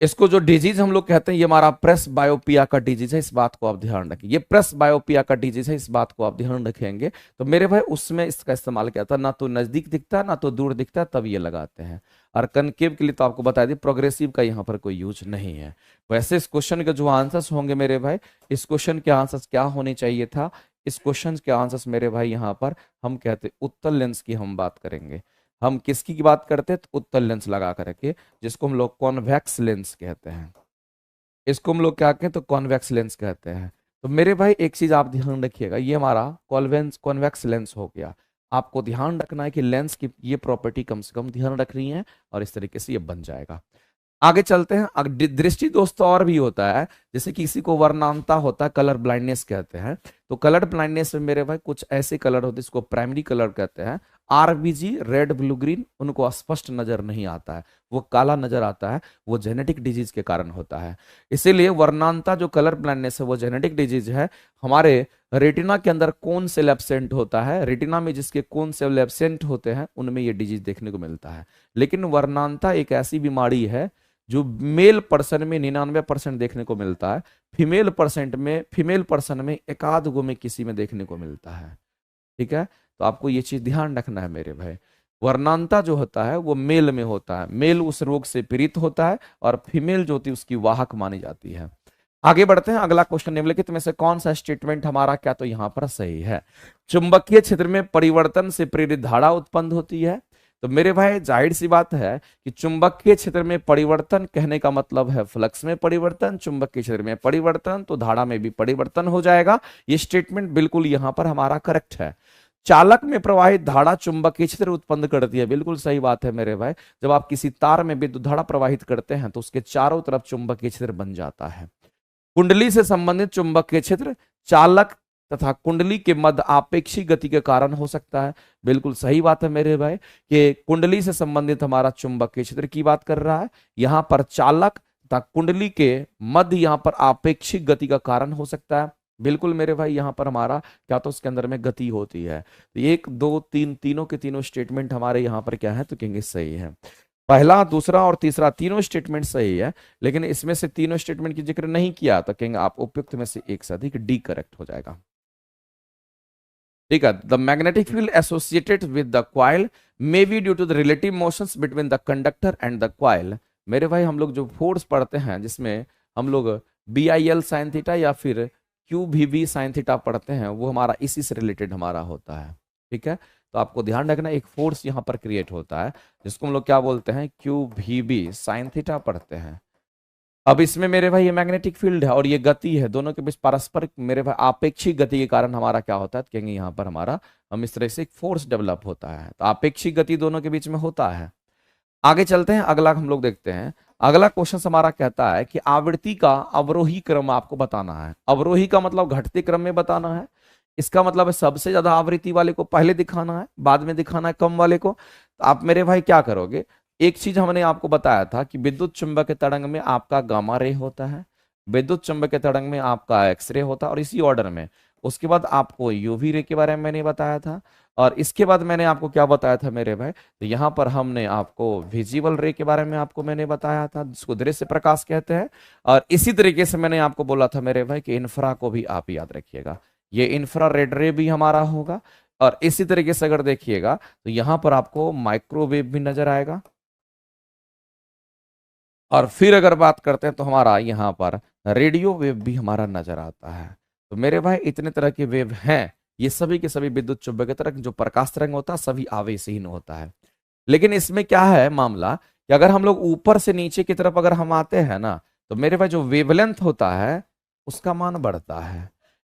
इसको जो डिजीज हम लोग कहते हैं ये हमारा प्रेस बायोपिया का डिजीज है, इस बात को आप ध्यान रखें। ये प्रेस बायोपिया का डिजीज है, इस बात को आप ध्यान रखेंगे। तो मेरे भाई उसमें इसका इस्तेमाल किया था, ना तो नजदीक दिखता है ना तो दूर दिखता है, तब ये लगाते हैं। और कनकेव के लिए तो आपको बता दी, प्रोग्रेसिव का यहाँ पर कोई यूज नहीं है। वैसे इस क्वेश्चन के जो आंसर्स होंगे मेरे भाई, इस क्वेश्चन के आंसर्स क्या होने चाहिए था, इस क्वेश्चन के आंसर्स मेरे भाई यहाँ पर हम कहते उत्तल लेंस की हम बात करेंगे। हम किसकी की बात करते हैं, तो उत्तल लेंस लगा करके, जिसको हम लोग कॉन्वेक्स लेंस कहते हैं। इसको हम लोग क्या कहते हैं, तो कॉन्वेक्स लेंस कहते हैं। तो मेरे भाई एक चीज आप ध्यान रखिएगा, ये हमारा कॉन्वेक्स लेंस हो गया। आपको ध्यान रखना है कि लेंस की ये प्रॉपर्टी कम से कम ध्यान रखनी है, और इस तरीके से ये बन जाएगा। आगे चलते हैं। दृष्टि दोस्तों और भी होता है, जैसे किसी को वर्णांता होता है, कलर ब्लाइंडनेस कहते हैं। तो कलर ब्लाइंडनेस में मेरे भाई कुछ ऐसे कलर होते हैं जिसको प्राइमरी कलर कहते हैं। आरबीजी, रेड, ब्लू, ग्रीन, उनको स्पष्ट नजर नहीं आता है, वो काला नजर आता है, वो जेनेटिक डिजीज के कारण होता है। इसीलिए वर्णांता जो कलर ब्लाइंडनेस है वो जेनेटिक डिजीज है। हमारे रेटिना के अंदर कौन सेल एब्सेंट होता है, रेटिना में जिसके कौन सेल एब्सेंट होते हैं उनमें ये डिजीज देखने को मिलता है। लेकिन वर्णांता एक ऐसी बीमारी है जो मेल पर्सन में 99% देखने को मिलता है, फीमेल पर्सन में एकाध गो में किसी में देखने को मिलता है। ठीक है, तो आपको ये चीज ध्यान रखना है मेरे भाई। वर्णांता जो होता है वो मेल में होता है, मेल उस रोग से पीड़ित होता है, और फीमेल जो होती है उसकी वाहक मानी जाती है। आगे बढ़ते हैं। अगला क्वेश्चन, निम्नलिखित में से कौन सा स्टेटमेंट हमारा क्या तो यहां पर सही है। चुंबकीय क्षेत्र में परिवर्तन से प्रेरित धारा उत्पन्न होती है। तो मेरे भाई जाहिर सी बात है कि चुंबकीय क्षेत्र में परिवर्तन कहने का मतलब है फ्लक्स में परिवर्तन, चुंबकीय क्षेत्र में परिवर्तन, तो धारा में भी परिवर्तन हो जाएगा। ये स्टेटमेंट बिल्कुल यहां पर हमारा करेक्ट है। चालक में प्रवाहित धारा चुंबकीय क्षेत्र उत्पन्न करती है, बिल्कुल सही बात है मेरे भाई। जब आप किसी तार में विद्युत धारा प्रवाहित करते हैं तो उसके चारों तरफ चुंबकीय क्षेत्र बन जाता है। कुंडली से संबंधित चुंबकीय क्षेत्र चालक तथा कुंडली के मध्य आपेक्षिक गति के कारण हो सकता है, बिल्कुल सही बात है मेरे भाई कि कुंडली से संबंधित हमारा चुंबकीय क्षेत्र की बात कर रहा है। यहां पर चालक तथा कुंडली के मध्य यहां पर आपेक्षिक गति का कारण हो सकता है, बिल्कुल मेरे भाई। यहां पर हमारा क्या तो उसके अंदर में गति होती है। तो एक दो तीन, तीनों के तीनों स्टेटमेंट हमारे यहाँ पर क्या है, तो कहेंगे सही है। पहला, दूसरा और तीसरा तीनों स्टेटमेंट सही है, लेकिन इसमें से तीनों स्टेटमेंट की जिक्र नहीं किया तो कहेंगे आप उपयुक्त में से एक से अधिक, डी करेक्ट हो जाएगा। ठीक है, the magnetic field associated with the coil may be due to the relative motions between the conductor and the coil. मेरे भाई हम लोग जो फोर्स पढ़ते हैं जिसमें हम लोग BIL sin थीटा या फिर क्यू भी बी साइन थीटा पढ़ते हैं वो हमारा इसी से रिलेटेड हमारा होता है। ठीक है, तो आपको ध्यान रखना एक फोर्स यहाँ पर क्रिएट होता है जिसको हम लोग क्या बोलते हैं, क्यू भी बी साइन थीटा पढ़ते हैं। अब इसमें मेरे भाई ये मैग्नेटिक फील्ड है और ये गति है, दोनों के बीच पारस्परिक मेरे भाई आपेक्षिक गति के कारण हमारा क्या होता है, तो कहेंगे यहाँ पर हमारा हम इस तरह से एक फोर्स डेवलप होता है। तो आपेक्षिक गति दोनों के बीच में होता है। आगे चलते हैं, अगला हम लोग देखते हैं। अगला क्वेश्चन हमारा कहता है कि आवृत्ति का अवरोही क्रम आपको बताना है। अवरोही का मतलब घटते क्रम में बताना है। इसका मतलब है सबसे ज्यादा आवृत्ति वाले को पहले दिखाना है, बाद में दिखाना है कम वाले को। तो आप मेरे भाई क्या करोगे, एक चीज हमने आपको बताया था कि विद्युत चुंबक तरंग में आपका गामा रे होता है, विद्युत चुंबक तरंग में आपका एक्स रे होता है और इसी ऑर्डर में। उसके बाद आपको यूवी रे के बारे में मैंने बताया था और इसके बाद मैंने आपको क्या बताया था मेरे भाई, तो यहाँ पर हमने आपको विजिबल रे के बारे में आपको मैंने बताया था जिसको दृश्य प्रकाश कहते हैं। और इसी तरीके से मैंने आपको बोला था मेरे भाई कि इंफ्रा को भी आप याद रखिएगा, ये इंफ्रा रेड रे भी हमारा होगा। और इसी तरीके से अगर देखिएगा तो यहाँ पर आपको माइक्रोवेव भी नजर आएगा। और फिर अगर बात करते हैं तो हमारा यहाँ पर रेडियो वेव भी हमारा नजर आता है। तो मेरे भाई इतने तरह के वेव हैं, ये सभी के सभी विद्युत चुंबकीय तरंग, जो प्रकाश तरंग होता है सभी आवेशहीन होता है। लेकिन इसमें क्या है मामला कि अगर हम लोग ऊपर से नीचे की तरफ अगर हम आते हैं ना, तो मेरे भाई जो वेवलेंथ होता है उसका मान बढ़ता है।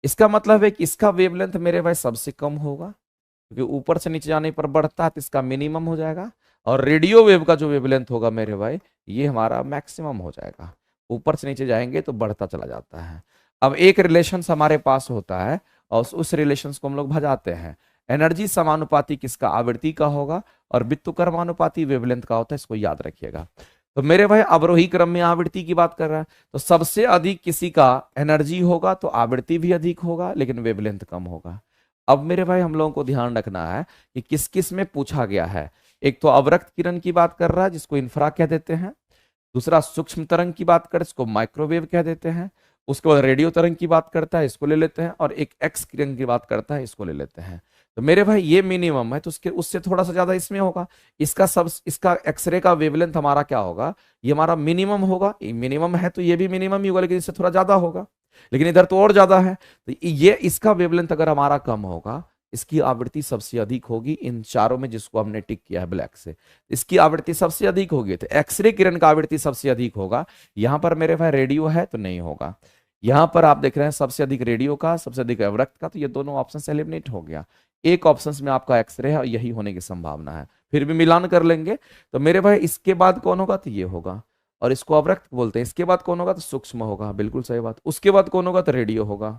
इसका मतलब है कि इसका वेवलेंथ मेरे भाई सबसे कम होगा, क्योंकि ऊपर से नीचे जाने पर बढ़ता है तो इसका मिनिमम हो जाएगा। और रेडियो वेव का जो वेवलेंथ होगा मेरे भाई ये हमारा मैक्सिमम हो जाएगा। ऊपर से नीचे जाएंगे तो बढ़ता चला जाता है। अब एक रिलेशन हमारे पास होता है और उस रिलेशन को हम लोग भजाते हैं। एनर्जी समानुपाती किसका, आवृत्ति का होगा और व्युत्क्रमानुपाती वेवलेंथ का होता है, इसको याद रखिएगा। तो मेरे भाई अवरोही क्रम में आवृत्ति की बात कर रहा है, तो सबसे अधिक किसी का एनर्जी होगा तो आवृत्ति भी अधिक होगा लेकिन वेवलेंथ कम होगा। अब मेरे भाई हम लोगों को ध्यान रखना है कि किस किस में पूछा गया है। एक तो अवरक्त किरण की बात कर रहा है जिसको इंफ्रा कह देते हैं, दूसरा सूक्ष्म तरंग की बात कर इसको माइक्रोवेव कह देते हैं, उसके बाद रेडियो तरंग की बात करता है इसको ले लेते हैं, और एक एक्स किरण की बात करता है इसको ले लेते हैं। तो मेरे भाई ये मिनिमम है तो उसके उससे थोड़ा सा ज्यादा इसमें होगा। इसका एक्सरे का वेवलेंथ हमारा क्या होगा, ये हमारा मिनिमम होगा। मिनिमम है तो ये भी मिनिमम ही होगा लेकिन इससे थोड़ा ज्यादा होगा, लेकिन इधर तो और ज्यादा है। तो ये इसका वेवलेंथ अगर हमारा कम होगा, इसकी आवृत्ति सबसे अधिक होगी इन चारों में जिसको हमने टिक किया है ब्लैक से, इसकी आवृत्ति सबसे अधिक होगी। तो एक्सरे किरण का आवृत्ति सबसे अधिक होगा। यहां पर मेरे भाई रेडियो है तो नहीं होगा। यहां पर आप देख रहे हैं सबसे अधिक रेडियो का, सबसे अधिक अवरक्त का, तो ये दोनों ऑप्शन एलिमिनेट हो गया। एक ऑप्शन में आपका एक्सरे है और यही होने की संभावना है। फिर भी मिलान कर लेंगे तो मेरे भाई इसके बाद कौन होगा, तो ये होगा और इसको अवरक्त बोलते हैं। इसके बाद कौन होगा, तो सूक्ष्म होगा, बिल्कुल सही बात। उसके बाद कौन होगा, तो रेडियो होगा।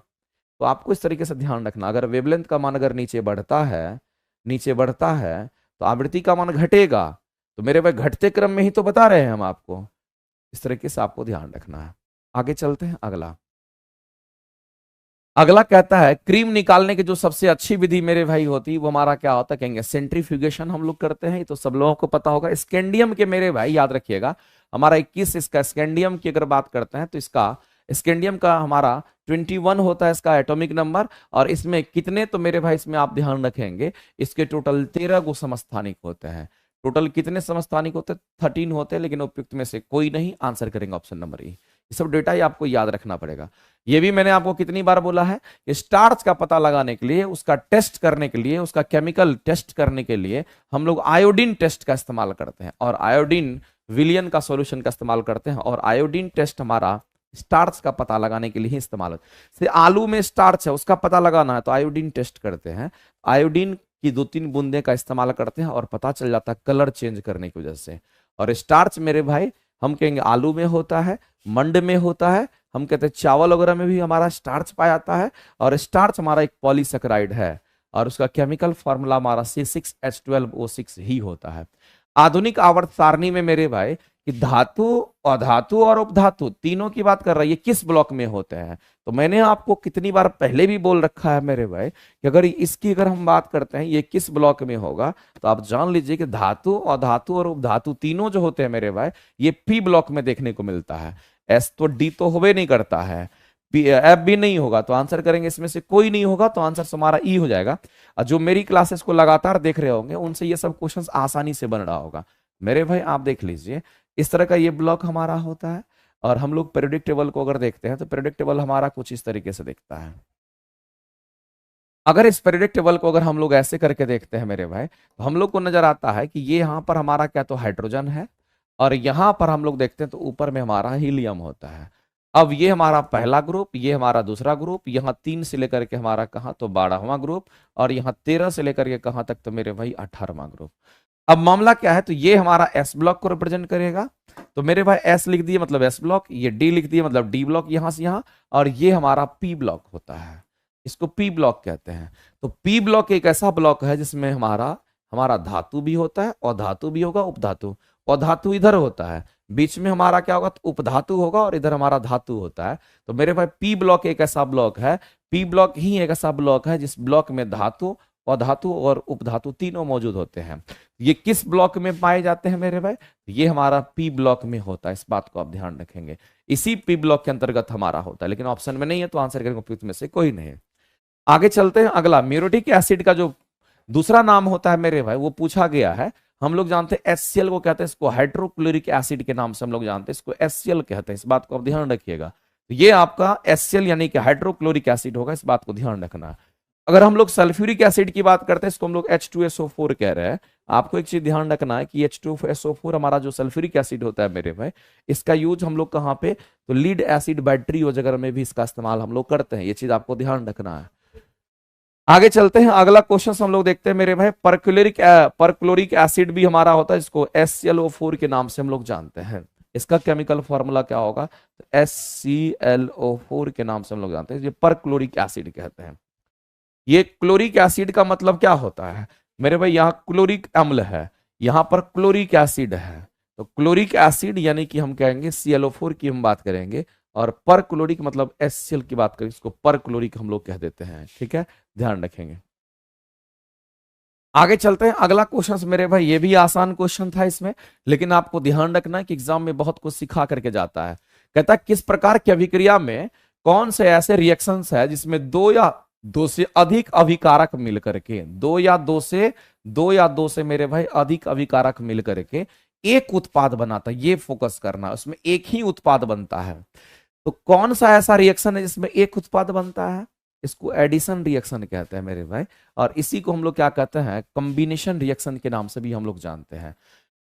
तो आपको इस तरीके से ध्यान रखना, अगर वेवलेंथ का मान अगर नीचे बढ़ता है, नीचे बढ़ता है तो आवृत्ति का मान घटेगा। तो मेरे भाई घटते क्रम में ही तो बता रहे हैं हम आपको, इस तरीके से आपको ध्यान रखना है। आगे चलते हैं, अगला कहता है क्रीम निकालने की जो सबसे अच्छी विधि मेरे भाई होती है वो हमारा क्या होता है, कहेंगे सेंट्रीफ्यूगेशन हम लोग करते हैं। तो सब लोगों को पता होगा। स्कैंडियम के मेरे भाई याद रखिएगा हमारा 21 इसका स्कैंडियम की अगर बात करते हैं तो इसका स्कैंडियम का हमारा 21 होता है इसका एटॉमिक नंबर। और इसमें कितने, तो मेरे भाई इसमें आप ध्यान रखेंगे इसके टोटल 13 गो समस्थानिक होते हैं। टोटल कितने समस्थानिक होते हैं, 13 होते हैं, लेकिन उपयुक्त में से कोई नहीं। आंसर करेंगे ऑप्शन नंबर ए। ये सब डेटा ही आपको याद रखना पड़ेगा। ये भी मैंने आपको कितनी बार बोला है, स्टार्च का पता लगाने के लिए, उसका टेस्ट करने के लिए, उसका केमिकल टेस्ट करने के लिए हम लोग आयोडीन टेस्ट का इस्तेमाल करते हैं और आयोडीन विलियन का सॉल्यूशन का इस्तेमाल करते हैं। और आयोडीन टेस्ट हमारा स्टार्च का पता लगाने के लिए ही इस्तेमाल होता है। से आलू में स्टार्च है उसका पता लगाना है तो आयोडीन टेस्ट करते हैं, आयोडीन की 2-3 बूंदे का इस्तेमाल करते हैं और पता चल जाता है कलर चेंज करने की वजह से। और स्टार्च मेरे भाई हम कहेंगे आलू में होता है, मंड में होता है, हम कहते हैं चावल वगैरह में भी हमारा स्टार्च पाया जाता है। और स्टार्च हमारा एक पॉलीसेकेराइड है और उसका केमिकल फॉर्मूला हमारा C6H12O6 ही होता है। आधुनिक आवर्त सारणी में मेरे भाई कि धातु, अधातु और उपधातु तीनों की बात कर रहा है, ये किस ब्लॉक में होते हैं। तो मैंने आपको कितनी बार पहले भी बोल रखा है मेरे भाई कि अगर इसकी अगर हम बात करते हैं ये किस ब्लॉक में होगा, तो आप जान लीजिए कि धातु, अधातु और उपधातु तीनों जो होते हैं मेरे भाई ये पी ब्लॉक में देखने को मिलता है। एस तो डी तो होवे नहीं करता है, एफ भी नहीं होगा, तो आंसर करेंगे इसमें से कोई नहीं होगा, तो आंसर हमारा ई हो जाएगा। और जो मेरी क्लासेस को लगातार देख रहे होंगे उनसे ये सब क्वेश्चंस आसानी से बन रहा होगा। मेरे भाई आप देख लीजिए इस तरह का ये ब्लॉक हमारा होता है और हम लोग पीरियोडिक टेबल को अगर देखते हैं तो पीरियोडिक टेबल हमारा कुछ इस तरीके से दिखता है। अगर इस पीरियोडिक टेबल को अगर हम लोग ऐसे करके देखते हैं मेरे भाई, तो हम लोग को नजर आता है कि ये यहाँ पर हमारा क्या तो हाइड्रोजन है, और यहाँ पर हम लोग देखते हैं तो ऊपर में हमारा हीलियम होता है। अब ये हमारा पहला ग्रुप, ये हमारा दूसरा ग्रुप, यहाँ 3 से लेकर के हमारा कहाँ तो 12वां ग्रुप, और यहाँ 13 से लेकर के कहाँ तक तो मेरे भाई 18वां ग्रुप। अब मामला क्या है, तो ये हमारा एस ब्लॉक को रिप्रेजेंट करेगा, तो मेरे भाई एस लिख दिए मतलब एस ब्लॉक, ये डी लिख दिए मतलब डी ब्लॉक यहां से यहां, और ये हमारा पी ब्लॉक होता है, इसको पी ब्लॉक कहते हैं। तो पी ब्लॉक एक ऐसा ब्लॉक है जिसमें हमारा हमारा धातु भी होता है, और धातु भी होगा, उपधातु, और धातु इधर होता है, बीच में हमारा क्या होगा तो उपधातु होगा, और इधर हमारा धातु होता है। तो मेरे भाई पी ब्लॉक एक ऐसा ब्लॉक है, पी ब्लॉक ही एक ऐसा ब्लॉक है जिस ब्लॉक में धातु और धातु और उपधातु तीनों मौजूद होते हैं। ये किस ब्लॉक में पाए जाते हैं मेरे भाई, ये हमारा पी ब्लॉक में होता है, इस बात को आप ध्यान रखेंगे, इसी पी ब्लॉक के अंतर्गत हमारा होता है, लेकिन ऑप्शन में नहीं है तो आंसर करेंगे उपयुक्त में से कोई नहीं है। आगे चलते हैं, अगला म्यूरेटिक एसिड का जो दूसरा नाम होता है मेरे भाई वो पूछा गया है। हम लोग जानते हैं HCl को कहते हैं, इसको हाइड्रोक्लोरिक एसिड के नाम से हम लोग जानते हैं, इसको HCl कहते हैं, इस बात को आप ध्यान रखिएगा। तो ये आपका HCl यानी कि हाइड्रोक्लोरिक एसिड होगा, इस बात को ध्यान रखना है। अगर हम लोग सल्फ्यूरिक एसिड की बात करते हैं, इसको हम लोग H2SO4 कह रहे हैं। आपको एक चीज ध्यान रखना है कि H2SO4 हमारा जो सल्फ्यूरिक एसिड होता है मेरे भाई, इसका यूज हम लोग कहाँ पे तो लीड एसिड बैटरी वगैरह में भी इसका इस्तेमाल हम लोग करते हैं, ये चीज आपको ध्यान रखना है। आगे चलते हैं, अगला क्वेश्चन हम लोग देखते हैं मेरे भाई, परक्लोरिक एसिड भी हमारा होता है, इसको HClO4 के नाम से हम लोग जानते हैं। इसका केमिकल फॉर्मूला क्या होगा तो HClO4 के नाम से हम लोग जानते हैं, ये परक्लोरिक एसिड कहते हैं। ये क्लोरिक एसिड का मतलब क्या होता है मेरे भाई, यहाँ क्लोरिक अम्ल है, यहाँ पर क्लोरिक एसिड है, तो क्लोरिक एसिड यानी कि हम कहेंगे ClO4 की हम बात करेंगे, और पर क्लोरिक मतलब HCl की बात करें, इसको पर क्लोरिक हम लोग कह देते हैं, ठीक है, ध्यान रखेंगे। आगे चलते हैं, अगला क्वेश्चन मेरे भाई ये भी आसान क्वेश्चन था इसमें, लेकिन आपको ध्यान रखना है कि एग्जाम में बहुत कुछ सिखा करके जाता है। कहता है किस प्रकार की अभिक्रिया में कौन से ऐसे रिएक्शंस है जिसमें दो से अधिक अभिकारक मिलकर के दो या दो से मेरे भाई अधिक अभिकारक मिलकर के एक उत्पाद बनाता है, ये फोकस करना, उसमें एक ही उत्पाद बनता है। तो कौन सा ऐसा रिएक्शन है जिसमें एक उत्पाद बनता है, इसको एडिशन रिएक्शन कहते हैं मेरे भाई, और इसी को हम लोग क्या कहते हैं कॉम्बिनेशन रिएक्शन के नाम से भी हम लोग जानते हैं।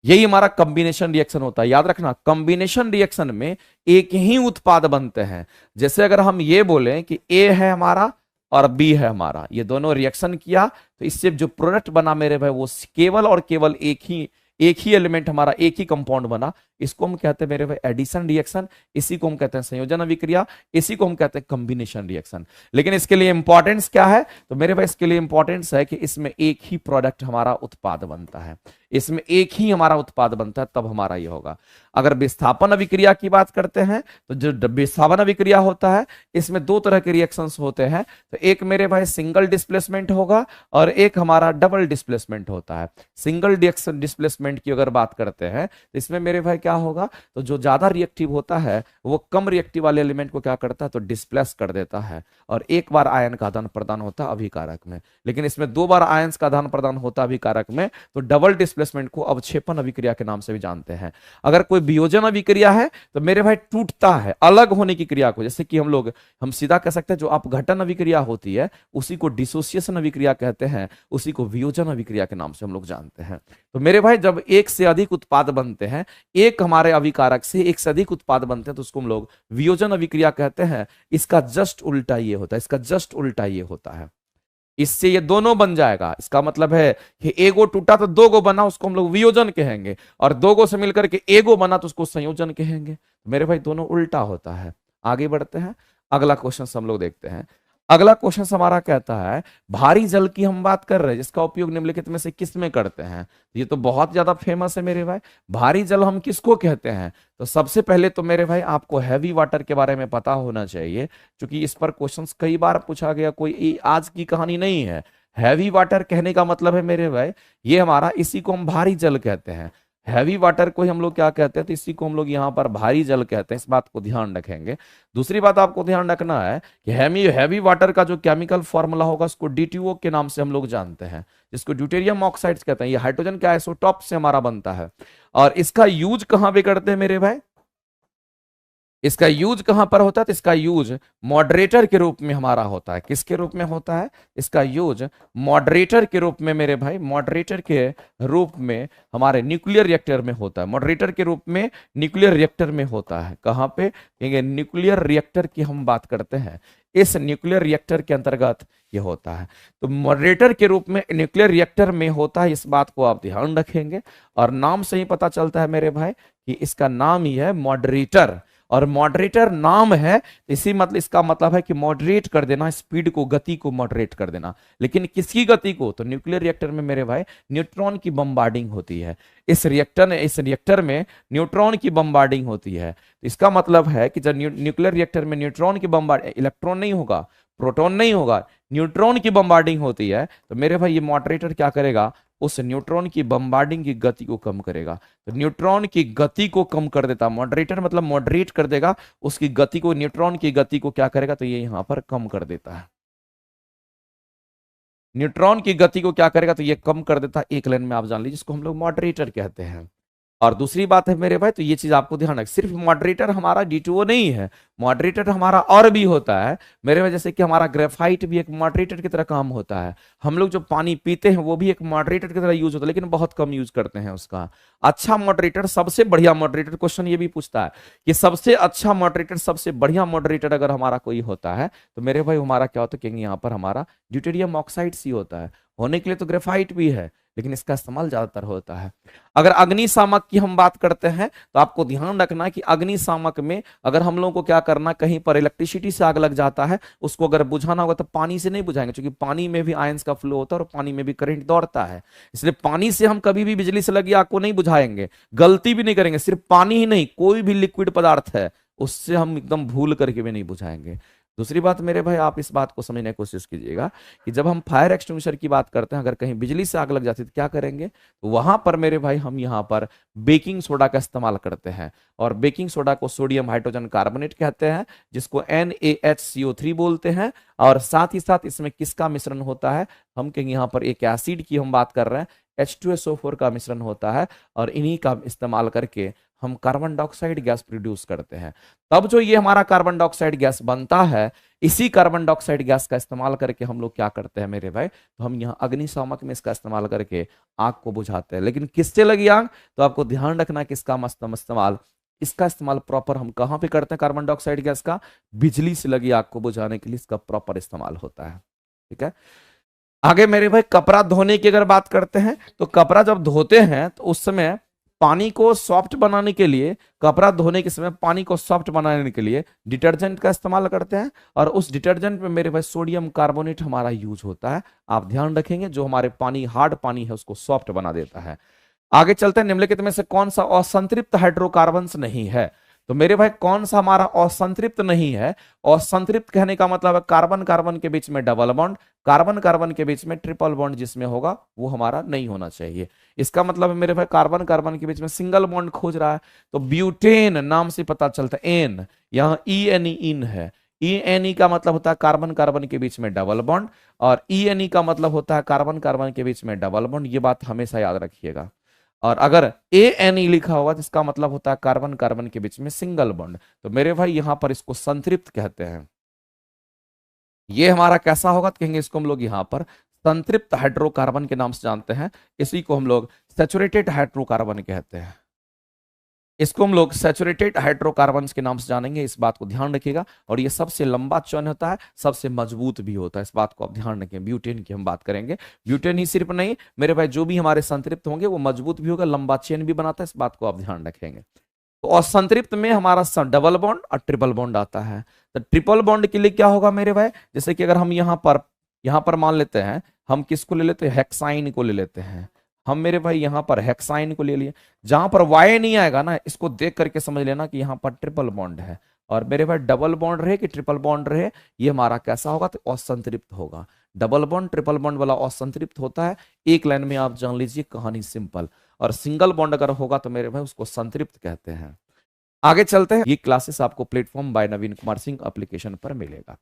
यही हमारा कॉम्बिनेशन रिएक्शन होता है, याद रखना कॉम्बिनेशन रिएक्शन में एक ही उत्पाद बनते हैं। जैसे अगर हम ये बोलें कि ए है हमारा और बी है हमारा, ये दोनों रिएक्शन किया तो इससे जो प्रोडक्ट बना मेरे भाई वो केवल और केवल एक ही एलिमेंट हमारा, एक ही कंपाउंड बना, इसको हम कहते हैं मेरे भाई एडिशन रिएक्शन, इसी को हम कहते हैं संयोजन अभिक्रिया, इसी को हम कहते हैं कॉम्बिनेशन रिएक्शन। लेकिन इसके लिए इंपॉर्टेंस क्या है तो मेरे भाई इसके लिए इंपॉर्टेंस है कि इसमें एक ही प्रोडक्ट हमारा उत्पाद बनता है, इसमें एक ही हमारा उत्पाद बनता है, तब हमारा ये होगा। अगर विस्थापन अभिक्रिया की बात करते हैं तो जो विस्थापन अभिक्रिया होता है इसमें दो तरह के रिएक्शंस होते हैं, तो एक मेरे भाई सिंगल डिस्प्लेसमेंट होगा और एक हमारा डबल डिस्प्लेसमेंट होता है। सिंगल डिस्प्लेसमेंट की अगर बात करते हैं तो इसमें मेरे भाई क्या होगा तो जो ज्यादा रिएक्टिव होता है वो कम रिएक्टिव वाले एलिमेंट को क्या करता है तो डिस्प्लेस कर देता है, और एक बार आयन का आदान प्रदान होता है अभिकारक में। लेकिन इसमें दो बार आयन का आदान प्रदान होता है अभिकारक में, तो डबल डिस्प्लेसमेंट को अवक्षेपण अभिक्रिया के नाम से भी जानते हैं। अगर कोई वियोजन अभिक्रिया है तो मेरे भाई टूटता है अलग होने की क्रिया को, जैसे कि हम सीधा कह सकते हैं जो अपघटन अभिक्रिया होती है उसी को डिसोसिएशन अभिक्रिया कहते हैं, उसी को वियोजन अभिक्रिया के नाम से हम लोग जानते हैं। तो मेरे भाई जब एक से अधिक उत्पाद बनते हैं, एक हमारे अभिकारक से एक से अधिक उत्पाद बनते हैं तो उसको हम लोग वियोजन अभिक्रिया कहते हैं। इसका जस्ट उल्टा ये होता है, इसका जस्ट उल्टा ये होता है, इससे ये दोनों बन जाएगा। इसका मतलब है कि एगो टूटा तो दो गो बना, उसको हम लोग वियोजन कहेंगे, और दो गो से मिलकर के एगो बना तो उसको संयोजन कहेंगे। मेरे भाई दोनों उल्टा होता है। आगे बढ़ते हैं, अगला क्वेश्चन हम लोग देखते हैं। अगला क्वेश्चन हमारा कहता है भारी जल की हम बात कर रहे हैं जिसका उपयोग निम्नलिखित में से किस में करते हैं। ये तो बहुत ज्यादा फेमस है मेरे भाई। भारी जल हम किसको कहते हैं तो सबसे पहले तो मेरे भाई आपको हैवी वाटर के बारे में पता होना चाहिए, क्योंकि इस पर क्वेश्चंस कई बार पूछा गया, कोई आज की कहानी नहीं है। हैवी वाटर कहने का मतलब है मेरे भाई ये हमारा, इसी को हम भारी जल कहते हैं। हैवी वाटर को ही हम लोग क्या कहते हैं तो इसी को हम लोग यहाँ पर भारी जल कहते हैं, इस बात को ध्यान रखेंगे। दूसरी बात आपको ध्यान रखना है कि हैवी वाटर का जो केमिकल फॉर्मूला होगा उसको DTO के नाम से हम लोग जानते हैं, जिसको ड्यूटेरियम ऑक्साइड्स कहते हैं। ये हाइड्रोजन के आइसोटॉप से हमारा बनता है, और इसका यूज कहां पे करते हैं मेरे भाई इसका यूज कहां पर होता है? तो इसका यूज मॉडरेटर के रूप में हमारा होता है। किसके रूप में होता है? इसका यूज मॉडरेटर के रूप में मेरे भाई, मॉडरेटर के रूप में हमारे न्यूक्लियर रिएक्टर में होता है। मॉडरेटर के रूप में न्यूक्लियर रिएक्टर में होता है। कहां पे? कहेंगे न्यूक्लियर रिएक्टर की हम बात करते हैं, इस न्यूक्लियर रिएक्टर के अंतर्गत ये होता है। तो मॉडरेटर के रूप में न्यूक्लियर रिएक्टर में होता है, इस बात को आप ध्यान रखेंगे। और नाम से ही पता चलता है मेरे भाई कि इसका नाम ही है मॉडरेटर। और मॉडरेटर नाम है, इसी मतलब इसका मतलब है कि मॉडरेट कर देना, स्पीड को, गति को मॉडरेट कर देना। लेकिन किसकी गति को? तो न्यूक्लियर रिएक्टर में मेरे भाई न्यूट्रॉन की बम्बार्डिंग होती है। इस रिएक्टर में न्यूट्रॉन की बम्बार्डिंग होती है। तो इसका मतलब है कि जब न्यूक्लियर रिएक्टर में न्यूट्रॉन की बम्बार्डिंग, इलेक्ट्रॉन नहीं होगा, प्रोटॉन नहीं होगा, न्यूट्रॉन की बम्बार्डिंग होती है, तो मेरे भाई ये मॉडरेटर क्या करेगा? उस न्यूट्रॉन की बम्बार्डिंग की गति को कम करेगा। तो न्यूट्रॉन की गति को कम कर देता, मॉडरेटर मतलब मॉडरेट कर देगा उसकी गति को, न्यूट्रॉन की गति को क्या करेगा? तो ये यहां पर कम कर देता है। न्यूट्रॉन की गति को क्या करेगा? तो ये कम कर देता है। एक लाइन में आप जान लीजिए, जिसको हम लोग मॉडरेटर कहते हैं। और दूसरी बात है मेरे भाई, तो ये चीज आपको ध्यान रख, सिर्फ मॉडरेटर हमारा D2O नहीं है, मॉडरेटर हमारा और भी होता है मेरे भाई। जैसे कि हमारा ग्रेफाइट भी एक मॉडरेटर की तरह काम होता है। हम लोग जो पानी पीते हैं वो भी एक मॉडरेटर की तरह यूज होता है, लेकिन बहुत कम यूज करते हैं उसका। अच्छा मॉडरेटर, सबसे बढ़िया मॉडरेटर, क्वेश्चन ये भी पूछता है कि सबसे अच्छा मॉडरेटर, सबसे बढ़िया मॉडरेटर अगर हमारा कोई होता है तो मेरे भाई हमारा क्या होता है? कहेंगे यहाँ पर हमारा ड्यूटेरियम ऑक्साइड सी होता है। होने के लिए तो ग्रेफाइट भी है, लेकिन इसका इस्तेमाल ज्यादातर होता है। अगर अग्निशामक की हम बात करते हैं तो आपको ध्यान रखना कि अग्निशामक में अगर हम लोगों को क्या करना, कहीं पर इलेक्ट्रिसिटी से आग लग जाता है, उसको अगर बुझाना होगा तो पानी से नहीं बुझाएंगे, क्योंकि पानी में भी आयंस का फ्लो होता है और पानी में भी करंट दौड़ता है। इसलिए पानी से हम कभी भी बिजली से लगी आग को नहीं बुझाएंगे, गलती भी नहीं करेंगे। सिर्फ पानी ही नहीं, कोई भी लिक्विड पदार्थ है उससे हम एकदम भूल करके भी नहीं बुझाएंगे। दूसरी बात मेरे भाई, आप इस बात को समझने की कोशिश कीजिएगा कि जब हम फायर एक्सटिंग्विशर की बात करते हैं, अगर कहीं बिजली से आग लग जाती है तो क्या करेंगे? तो वहां पर मेरे भाई हम यहाँ पर बेकिंग सोडा का इस्तेमाल करते हैं। और बेकिंग सोडा को सोडियम हाइड्रोजन कार्बोनेट कहते हैं, जिसको NaHCO3 बोलते हैं। और साथ ही साथ इसमें किसका मिश्रण होता है? हम कहेंगे यहाँ पर एक एसिड की हम बात कर रहे हैं, H2SO4 का मिश्रण होता है। और इन्हीं का इस्तेमाल करके हम कार्बन डाइऑक्साइड गैस प्रोड्यूस करते हैं। तब जो ये हमारा कार्बन डाइऑक्साइड गैस बनता है, इसी कार्बन डाइऑक्साइड गैस का इस्तेमाल करके हम लोग क्या करते हैं मेरे भाई? तो हम यहाँ अग्निशामक में इसका इस्तेमाल करके आग को बुझाते हैं। लेकिन किससे लगी आग? तो आपको ध्यान रखना है कि इसका इस्तेमाल, इसका इस्तेमाल प्रॉपर हम कहां पे करते हैं? कार्बन डाइऑक्साइड गैस का बिजली से लगी आग को बुझाने के लिए इसका प्रॉपर इस्तेमाल होता है। ठीक है, आगे मेरे भाई कपड़ा धोने की अगर बात करते हैं, तो कपड़ा जब धोते हैं तो उस समय पानी को सॉफ्ट बनाने के लिए, कपड़ा धोने के समय पानी को सॉफ्ट बनाने के लिए डिटर्जेंट का इस्तेमाल करते हैं। और उस डिटर्जेंट में मेरे भाई सोडियम कार्बोनेट हमारा यूज होता है। आप ध्यान रखेंगे, जो हमारे पानी, हार्ड पानी है उसको सॉफ्ट बना देता है। आगे चलते हैं, निम्नलिखित में से कौन सा असंतृप्त हाइड्रोकार्बन्स नहीं है? तो मेरे भाई कौन सा हमारा असंतृप्त नहीं है? असंतृप्त कहने का मतलब है कार्बन कार्बन के बीच में डबल बॉन्ड, कार्बन कार्बन के बीच में ट्रिपल बॉन्ड जिसमें होगा वो हमारा नहीं होना चाहिए। इसका मतलब है मेरे भाई कार्बन कार्बन के बीच में सिंगल बॉन्ड खोज रहा है, तो ब्यूटेन नाम से पता चलता है। एन यहाँ ENE इन है, ENE का मतलब होता है कार्बन कार्बन के बीच में डबल बॉन्ड, और ENE का मतलब होता है कार्बन कार्बन के बीच में डबल बॉन्ड। ये बात हमेशा याद रखिएगा। और अगर ANE लिखा होगा तो इसका मतलब होता है कार्बन कार्बन के बीच में सिंगल बॉन्ड। तो मेरे भाई यहां पर इसको संतृप्त कहते हैं। ये हमारा कैसा होगा? तो कहेंगे इसको हम लोग यहां पर संतृप्त हाइड्रोकार्बन के नाम से जानते हैं। इसी को हम लोग सैचुरेटेड हाइड्रोकार्बन कहते हैं। इसको हम लोग सैचुरेटेड हाइड्रोकार्बन्स के नाम से जानेंगे, इस बात को ध्यान रखिएगा। और ये सबसे लंबा चेन होता है, सबसे मजबूत भी होता है, इस बात को आप ध्यान रखें। ब्यूटेन की हम बात करेंगे, ब्यूटेन ही सिर्फ नहीं मेरे भाई, जो भी हमारे संतृप्त होंगे वो मजबूत भी होगा, लंबा चेन भी बनाता है, इस बात को आप ध्यान रखेंगे। तो असंतृप्त में हमारा डबल बॉन्ड और ट्रिपल बॉन्ड आता है। तो ट्रिपल बॉन्ड के लिए क्या होगा मेरे भाई? जैसे कि अगर हम यहाँ पर मान लेते हैं, हम किसको ले लेते हैं? हेक्साइन को ले लेते हैं। हम मेरे भाई यहाँ पर हेक्साइन को ले लिए, जहां पर वाई नहीं आएगा ना, इसको देख करके समझ लेना कि यहाँ पर ट्रिपल बॉन्ड है। और मेरे भाई डबल बॉन्ड रहे कि ट्रिपल बॉन्ड रहे, ये हमारा कैसा होगा? तो असंतृप्त होगा। डबल बॉन्ड ट्रिपल बॉन्ड वाला असंतृप्त होता है। एक लाइन में आप जान लीजिए, कहानी सिंपल। और सिंगल बॉन्ड अगर होगा तो मेरे भाई उसको संतृप्त कहते हैं। आगे चलते हैं, ये क्लासेस आपको प्लेटफॉर्म बाय नवीन कुमार सिंह एप्लीकेशन पर मिलेगा।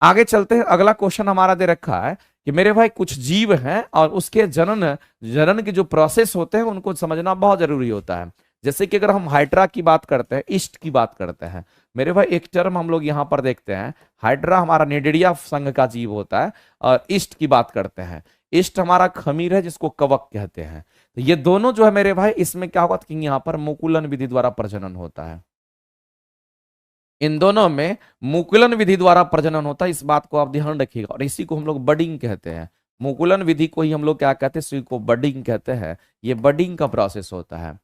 आगे चलते हैं, अगला क्वेश्चन हमारा दे रखा है कि मेरे भाई कुछ जीव हैं और उसके जनन के जो प्रोसेस होते हैं उनको समझना बहुत जरूरी होता है। जैसे कि अगर हम हाइड्रा की बात करते हैं, ईस्ट की बात करते हैं मेरे भाई, एक टर्म हम लोग यहाँ पर देखते हैं, हाइड्रा हमारा निडेरिया संघ का जीव होता है, और ईस्ट की बात करते हैं, ईस्ट हमारा खमीर है जिसको कवक कहते हैं। तो ये दोनों जो है मेरे भाई, इसमें क्या होगा कि यहाँ पर मुकुलन विधि द्वारा प्रजनन होता है, इन दोनों में मुकुलन विधि द्वारा प्रजनन होता है, इस बात को आप ध्यान रखिएगा। और इसी को हम लोग बडिंग कहते हैं, मुकुलन विधि को ही हम लोग क्या कहते हैं, इसी को बडिंग कहते हैं। ये बडिंग का प्रोसेस होता है।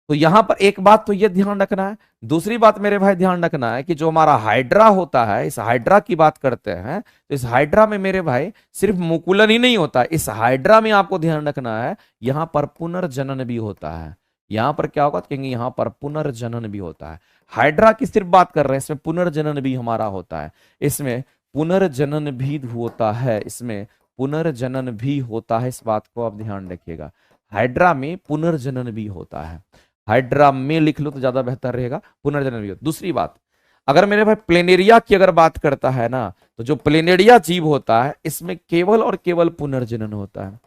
तो यहां पर एक बात तो ये ध्यान रखना है, दूसरी बात मेरे भाई ध्यान रखना है कि जो हमारा हाइड्रा होता है, इस हाइड्रा की बात करते हैं, तो इस हाइड्रा में मेरे भाई सिर्फ मुकुलन ही नहीं होता, इस हाइड्रा में आपको ध्यान रखना है यहां पर पुनर्जनन भी होता है। यहां पर क्या होगा, कहेंगे यहां पर पुनर्जनन भी होता है। हाइड्रा की सिर्फ बात कर रहे हैं, इसमें पुनर्जनन भी हमारा होता है, इसमें पुनर्जनन भी होता है, इसमें पुनर्जनन भी होता है, इस बात को आप ध्यान रखिएगा। हाइड्रा में पुनर्जनन भी होता है, हाइड्रा में लिख लो तो ज्यादा बेहतर रहेगा, पुनर्जनन भी होता। दूसरी बात, अगर मेरे भाई प्लेनेरिया की अगर बात करता है ना, तो जो प्लेनेरिया जीव होता है इसमें केवल और केवल पुनर्जनन होता है।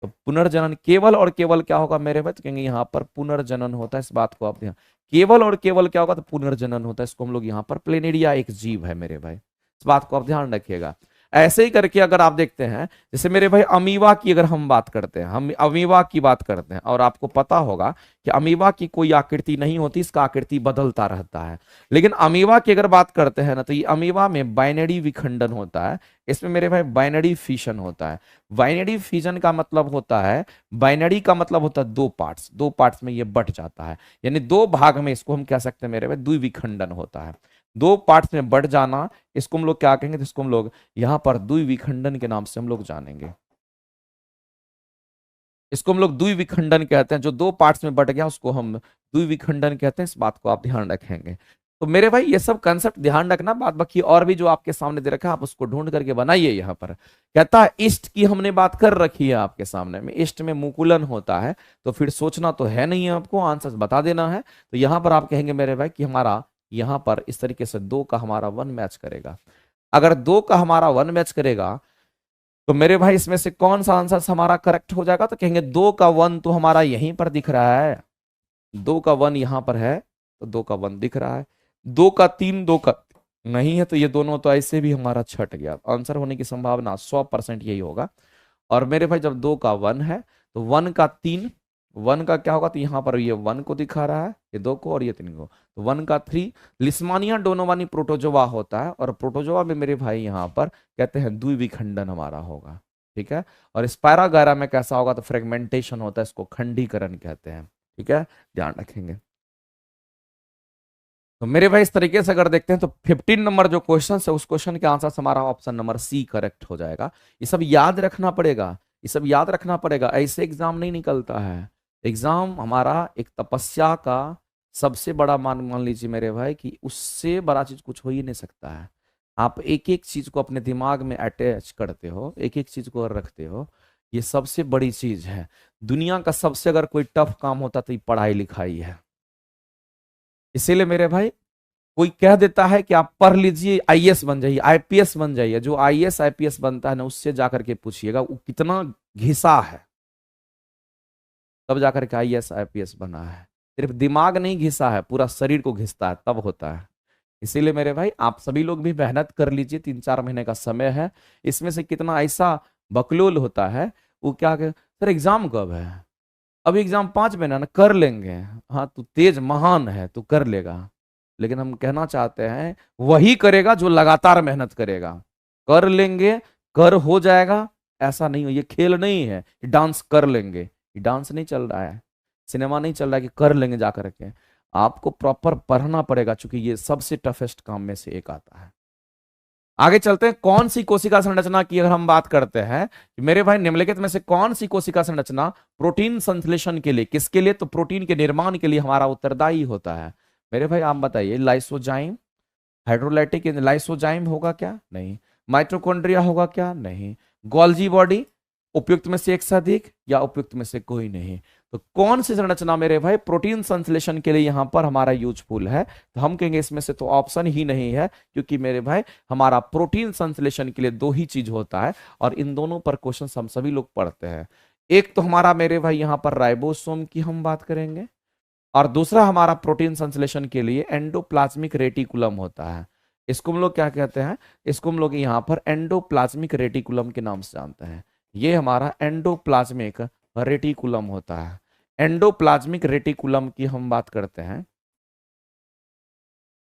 तो पुनर्जनन केवल और केवल क्या होगा मेरे भाई, तो कहेंगे यहाँ पर पुनर्जनन होता है, इस बात को आप ध्यान, केवल और केवल क्या होगा, तो पुनर्जनन होता है, इसको हम लोग यहाँ पर प्लेनेरिया एक जीव है मेरे भाई, इस बात को आप ध्यान रखिएगा। ऐसे ही करके अगर आप देखते हैं, जैसे मेरे भाई अमीबा की अगर हम बात करते हैं, हम अमीबा की बात करते हैं, और आपको पता होगा कि अमीबा की कोई आकृति नहीं होती, इसका आकृति बदलता रहता है। लेकिन अमीबा की अगर बात करते हैं ना, तो ये अमीबा में बाइनरी विखंडन होता है, इसमें मेरे भाई बाइनरी फिशन होता है। बाइनरी फिजन का मतलब होता है, बाइनरी का मतलब होता है दो पार्ट्स, दो पार्ट्स में ये बट जाता है, यानी दो भाग में इसको हम कह सकते हैं मेरे भाई द्विविखंडन होता है, दो पार्ट्स में बढ़ जाना, इसको हम लोग क्या कहेंगे, तो इसको हम लोग यहां पर द्विविखंडन के नाम से हम लोग जानेंगे, इसको हम लोग द्विविखंडन कहते हैं, जो दो पार्ट्स में बट गया उसको हम द्विविखंडन कहते हैं, इस बात को आप ध्यान रखेंगे। तो मेरे भाई ये सब कंसेप्ट ध्यान रखना, बात बाकी और भी जो आपके सामने दे रखा है आप उसको ढूंढ करके बनाइए। यहाँ पर कहता है ईस्ट की हमने बात कर रखी है आपके सामने में, ईस्ट में मुकुलन होता है, तो फिर सोचना तो है नहीं है, आपको आंसर बता देना है। तो यहाँ पर आप कहेंगे मेरे भाई कि हमारा यहाँ पर इस तरीके से दो का हमारा वन मैच करेगा। अगर दो का हमारा वन मैच करेगा तो मेरे भाई इसमें से कौन सा आंसर हमारा करेक्ट हो जाएगा, तो कहेंगे दो का वन तो हमारा यहीं पर दिख रहा है, दो का वन यहां पर है, तो दो का वन दिख रहा है, दो का तीन, दो का नहीं है, तो ये दोनों तो ऐसे भी हमारा छट गया, आंसर होने की संभावना 100% यही होगा। और मेरे भाई जब दो का वन है तो वन का तीन, वन का क्या होगा, तो यहाँ पर ये वन को दिखा रहा है, ये दो को और ये तीन को, तो वन का थ्री। लिस्मानिया डोनोवानी प्रोटोजोआ होता है, और प्रोटोजोआ में मेरे भाई यहाँ पर कहते हैं द्विविखंडन हमारा होगा, ठीक है। और स्पायरागायरा में कैसा होगा, तो फ्रेगमेंटेशन होता है, इसको खंडीकरण कहते हैं, ठीक है, ध्यान रखेंगे। तो मेरे भाई इस तरीके से अगर देखते हैं तो 15 नंबर जो क्वेश्चन है उस क्वेश्चन के आंसर हमारा ऑप्शन नंबर सी करेक्ट हो जाएगा। ये सब याद रखना पड़ेगा, ये सब याद रखना पड़ेगा, ऐसे एग्जाम नहीं निकलता है। एग्जाम हमारा एक तपस्या का सबसे बड़ा मान मान लीजिए मेरे भाई कि उससे बड़ा चीज कुछ हो ही नहीं सकता है। आप एक एक चीज को अपने दिमाग में अटैच करते हो, एक एक चीज को रखते हो, ये सबसे बड़ी चीज है। दुनिया का सबसे अगर कोई टफ काम होता तो ये पढ़ाई लिखाई है। इसीलिए मेरे भाई कोई कह देता है कि आप पढ़ लीजिए आईएएस बन जाइए, आईपीएस बन जाइए, जो आईएएस आईपीएस बनता है ना उससे जाकर के पूछिएगा वो कितना घिसा है, तब जाकर के आईएएस आईपीएस बना है। सिर्फ दिमाग नहीं घिसा है, पूरा शरीर को घिसता है तब होता है। इसीलिए मेरे भाई आप सभी लोग भी मेहनत कर लीजिए, 3-4 महीने का समय है। इसमें से कितना ऐसा बकलोल होता है, वो क्या सर एग्जाम कब है, अभी एग्जाम 5 महीना ना, कर लेंगे। हाँ तू तेज महान है, तू कर लेगा, लेकिन हम कहना चाहते हैं वही करेगा जो लगातार मेहनत करेगा। कर लेंगे, कर हो जाएगा, ऐसा नहीं हो, ये खेल नहीं है, ये डांस कर लेंगे, ये डांस नहीं चल रहा है, सिनेमा नहीं चल रहा है कि कर लेंगे जा करके। आपको प्रॉपर पढ़ना पड़ेगा, क्योंकि ये सबसे टफेस्ट काम में से एक आता है। आगे चलते हैं, कौन सी कोशिका संरचना की अगर हम बात करते हैं मेरे भाई, निम्नलिखित में से कौन सी कोशिका संरचना प्रोटीन संश्लेषण के लिए, किसके लिए, तो प्रोटीन के निर्माण के लिए हमारा उत्तरदायी होता है। मेरे भाई आप बताइए, लाइसोजाइम, हाइड्रोलाइटिक लाइसोजाइम होगा क्या, नहीं। माइटोकॉन्ड्रिया होगा क्या, नहीं। गोल्जी बॉडी, उपयुक्त में से एक से अधिक या उपयुक्त में से कोई नहीं। तो कौन सी संरचना मेरे भाई प्रोटीन संश्लेषण के लिए यहां पर हमारा यूजफुल है, तो हम कहेंगे इसमें से तो ऑप्शन ही नहीं है, क्योंकि मेरे भाई हमारा प्रोटीन संश्लेषण के लिए दो ही चीज होता है, और इन दोनों पर क्वेश्चन हम सभी लोग पढ़ते हैं। एक तो हमारा मेरे भाई यहां पर राइबोसोम की हम बात करेंगे, और दूसरा हमारा प्रोटीन संश्लेषण के लिए एंडोप्लाज्मिक रेटिकुलम होता है। इसको हम लोग क्या कहते हैं, इसको हम लोग यहाँ पर एंडोप्लाज्मिक रेटिकुलम के नाम से जानते हैं। ये हमारा एंडोप्लाज्मिक रेटिकुलम होता है। एंडोप्लाज्मिक रेटिकुलम की हम बात करते हैं,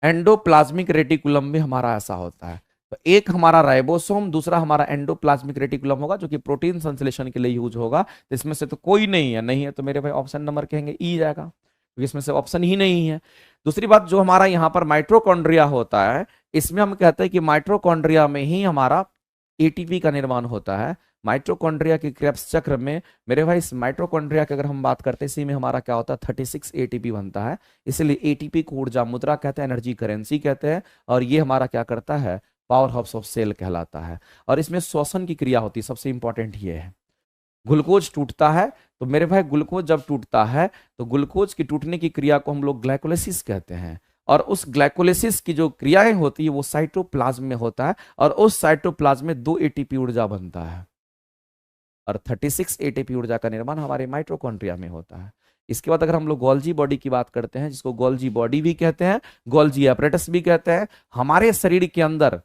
एंडोप्लाज्मिक रेटिकुलम में हमारा ऐसा होता है। तो एक हमारा राइबोसोम, दूसरा हमारा एंडोप्लाज्मिक रेटिकुलम होगा जो कि प्रोटीन संश्लेषण के लिए यूज होगा। तो इसमें से तो कोई नहीं है, नहीं है तो मेरे भाई ऑप्शन नंबर कहेंगे ई जाएगा, क्योंकि इसमें से ऑप्शन ही नहीं है। दूसरी बात, जो हमारा यहाँ पर माइट्रोकॉन्ड्रिया होता है, इसमें हम कहते हैं कि माइट्रोकॉन्ड्रिया में ही हमारा एटीपी का निर्माण होता है। माइट्रोकॉन्ड्रिया के क्रेब्स चक्र में मेरे भाई, इस माइट्रोकॉन्ड्रिया की अगर हम बात करते हैं, इसी में हमारा क्या होता है 36 एटीपी बनता है। इसलिए एटीपी को ऊर्जा मुद्रा कहते हैं, एनर्जी करेंसी कहते हैं। और ये हमारा क्या करता है, पावर हाउस ऑफ सेल कहलाता है। और इसमें श्वसन की क्रिया होती है, सबसे इंपॉर्टेंट ये है। ग्लूकोज टूटता है, तो मेरे भाई ग्लूकोज जब टूटता है तो ग्लूकोज की टूटने की क्रिया को हम लोग ग्लाइकोलिसिस कहते हैं। और उस ग्लाइकोलिसिस की जो क्रियाएं होती है वो साइटोप्लाज्म में होता है, और उस साइटोप्लाज्म में 2 एटीपी ऊर्जा बनता है, और 36 एटीपी ऊर्जा का निर्माण हमारे माइटोकॉन्ड्रिया में होता है। इसके बाद अगर हम लोग गोल्जी बॉडी की बात करते हैं, जिसको गोल्जी बॉडी भी कहते हैं, गोल्जी एपरेटस भी कहते हैं, हमारे शरीर के अंदर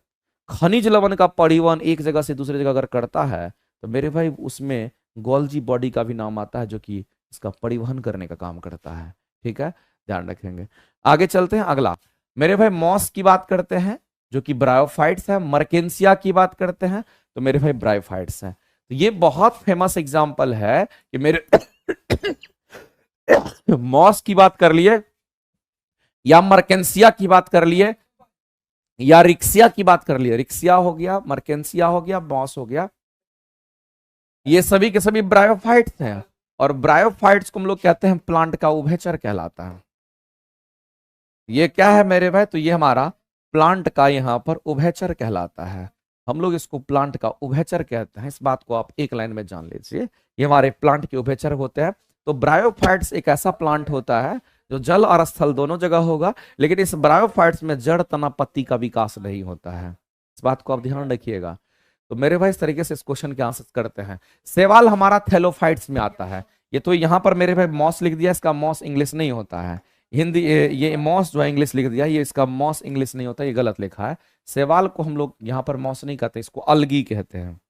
खनिज लवण का परिवहन एक जगह से दूसरी जगह अगर करता है तो मेरे भाई उसमें गोल्जी बॉडी का भी नाम आता है, जो कि इसका परिवहन करने का काम करता है। ठीक है, ध्यान रखेंगे। आगे चलते हैं, अगला मेरे भाई मॉस की बात करते हैं, जो कि ब्रायोफाइट्स है। मर्केंसिया की बात करते हैं तो मेरे भाई ब्रायोफाइट्स है। तो ये बहुत फेमस एग्जाम्पल है कि मेरे मॉस की बात कर लिए, या मर्केंसिया की बात कर लिए, या रिक्सिया की बात कर लिए। रिक्सिया हो गया, मर्केंसिया हो गया, मॉस हो गया, ये सभी के सभी ब्रायोफाइट्स हैं। और ब्रायोफाइट्स को हम लोग कहते हैं प्लांट का उभयचर कहलाता है। ये क्या है मेरे भाई, तो ये हमारा प्लांट का यहाँ पर उभयचर कहलाता है। हम लोग इसको प्लांट का उभयचर कहते हैं, इस बात को आप एक लाइन में जान लीजिए। ये हमारे प्लांट के उभयचर होते हैं। तो ब्रायोफाइट्स एक ऐसा प्लांट होता है जो जल और स्थल दोनों जगह होगा, लेकिन इस ब्रायोफाइट्स में जड़ तना पत्ती का विकास नहीं होता है। इस बात को आप ध्यान रखिएगा। तो मेरे भाई इस तरीके से इस क्वेश्चन के आंसर करते हैं। सेवाल हमारा थैलोफाइट्स में आता है। ये तो यहाँ पर मेरे भाई मॉस लिख दिया, इसका मॉस इंग्लिश नहीं होता है। हिंदी ये मॉस जो है इंग्लिश लिख दिया, ये इसका मॉस इंग्लिश नहीं होता, ये गलत लिखा है। सेवाल को हम लोग यहाँ पर मॉस नहीं कहते, इसको अलगी कहते हैं।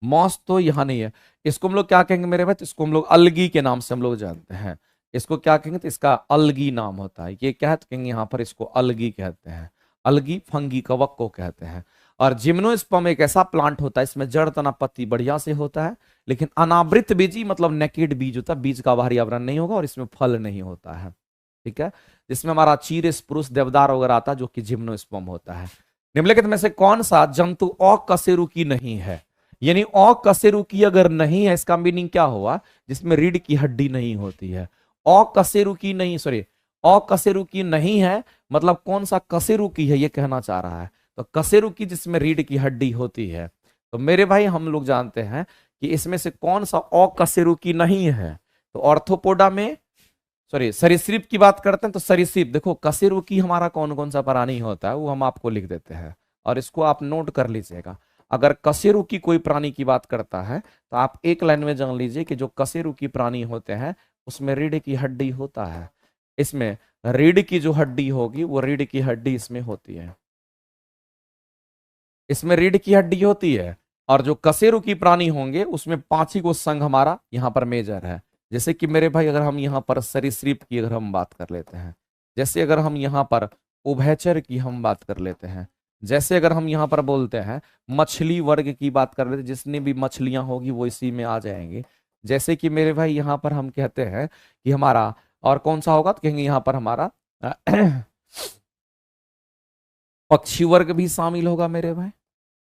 मॉस तो यहाँ नहीं है, इसको हम लोग क्या कहेंगे मेरे भाई, तो इसको हम लोग अलगी के नाम से हम लोग जानते हैं। इसको क्या कहेंगे, तो इसका अलगी नाम होता है। ये क्या है, तो कहेंगे यहाँ पर इसको अलगी कहते हैं। अलगी फंगी कवक को कहते हैं। और जिम्नोस्पर्म एक ऐसा प्लांट होता है, इसमें जड़ तना पत्ती बढ़िया से होता है, लेकिन अनावृत बीजी मतलब नेकेड बीज होता है, बीज का बाहरी आवरण नहीं होगा, और इसमें फल नहीं होता है। ठीक है, जिसमें हमारा चीर स्प्रूस देवदार वगैरह आता है, जो कि जिम्नोस्पर्म होता है। निम्नलिखित में से कौन सा जंतु अकशेरुकी नहीं है, यानी अकशेरुकी अगर नहीं है, इसका मीनिंग क्या हुआ, जिसमें रीढ़ की हड्डी नहीं होती है। अकशेरुकी नहीं, सॉरी, अकशेरुकी नहीं है मतलब कौन सा कशेरुकी है, ये कहना चाह रहा है। तो कशेरुकी जिसमें रीढ़ की हड्डी होती है। तो मेरे भाई हम लोग जानते हैं कि इसमें से कौन सा अकशेरुकी नहीं है। तो ऑर्थोपोडा में, सॉरी सरीसृप की बात करते हैं, तो सरीसृप देखो, कशेरुकी हमारा कौन कौन सा प्राणी होता है वो हम आपको लिख देते हैं, और इसको आप नोट कर लीजिएगा। अगर कशेरुकी कोई प्राणी की बात करता है तो आप एक लाइन में जान लीजिए कि जो कशेरुकी प्राणी होते हैं उसमें रीढ़ की हड्डी होता है। इसमें रीढ़ की जो हड्डी होगी वो रीढ़ की हड्डी इसमें होती है, इसमें रीढ़ की हड्डी होती है। और जो कशेरुकी प्राणी होंगे उसमें 5 ही को संघ हमारा यहाँ पर मेजर है। जैसे कि मेरे भाई अगर हम यहाँ पर सरीसृप की अगर हम बात कर लेते हैं, जैसे अगर हम यहाँ पर उभयचर की हम बात कर लेते हैं, जैसे अगर हम यहाँ पर बोलते हैं मछली वर्ग की बात कर लेते हैं, जितनी भी मछलियां होगी वो इसी में आ जाएंगे। जैसे कि मेरे भाई यहाँ पर हम कहते हैं कि हमारा और कौन सा होगा, तो कहेंगे यहाँ पर हमारा पक्षी वर्ग भी शामिल होगा मेरे भाई।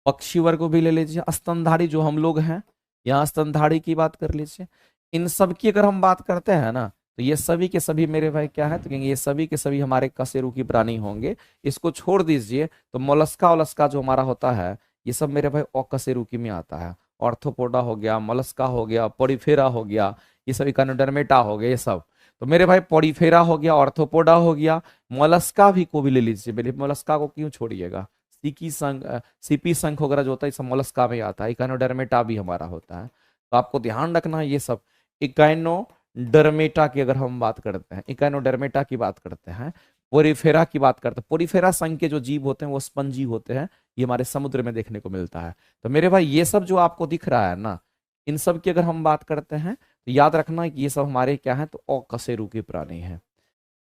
पक्षी वर्ग को भी ले लीजिए। स्तनधारी जो हम लोग हैं, यहाँ स्तनधारी की बात कर लीजिए। इन सब की अगर हम बात करते हैं ना, तो ये सभी के सभी मेरे भाई क्या है, तो कहेंगे ये सभी के सभी हमारे कशेरुकी प्राणी होंगे। इसको छोड़ दीजिए तो मोलस्का वलस्का जो हमारा होता है, ये सब मेरे भाई अकशेरुकी में आता है। ऑर्थोपोडा हो गया, मोलस्का हो गया, पोरीफेरा हो गया, ये सभी इकोनोडर्मेटा हो गया, ये सब। तो मेरे भाई पोरीफेरा हो गया, ऑर्थोपोडा हो गया, मोलस्का भी को भी ले लीजिए। मेरे मोलस्का को क्यों छोड़िएगा, सीकी संघ, सीपी संघ वगैरह जो होता है सब मोलस्का में आता है। इकोनोडर्मेटा भी हमारा होता है। तो आपको ध्यान रखना है ये सब। इकाइनो डर्मेटा की अगर हम बात करते हैं, इकाइनोडर्मेटा की बात करते हैं, पोरिफेरा की बात करते हैं, पोरिफेरा संघ के जो जीव होते हैं वो स्पंजी होते हैं, ये हमारे समुद्र में देखने को मिलता है। तो मेरे भाई ये सब जो आपको दिख रहा है ना, इन सब की अगर हम बात करते हैं तो याद रखना कि ये सब हमारे क्या है, तो अकशेरुकी प्राणी है।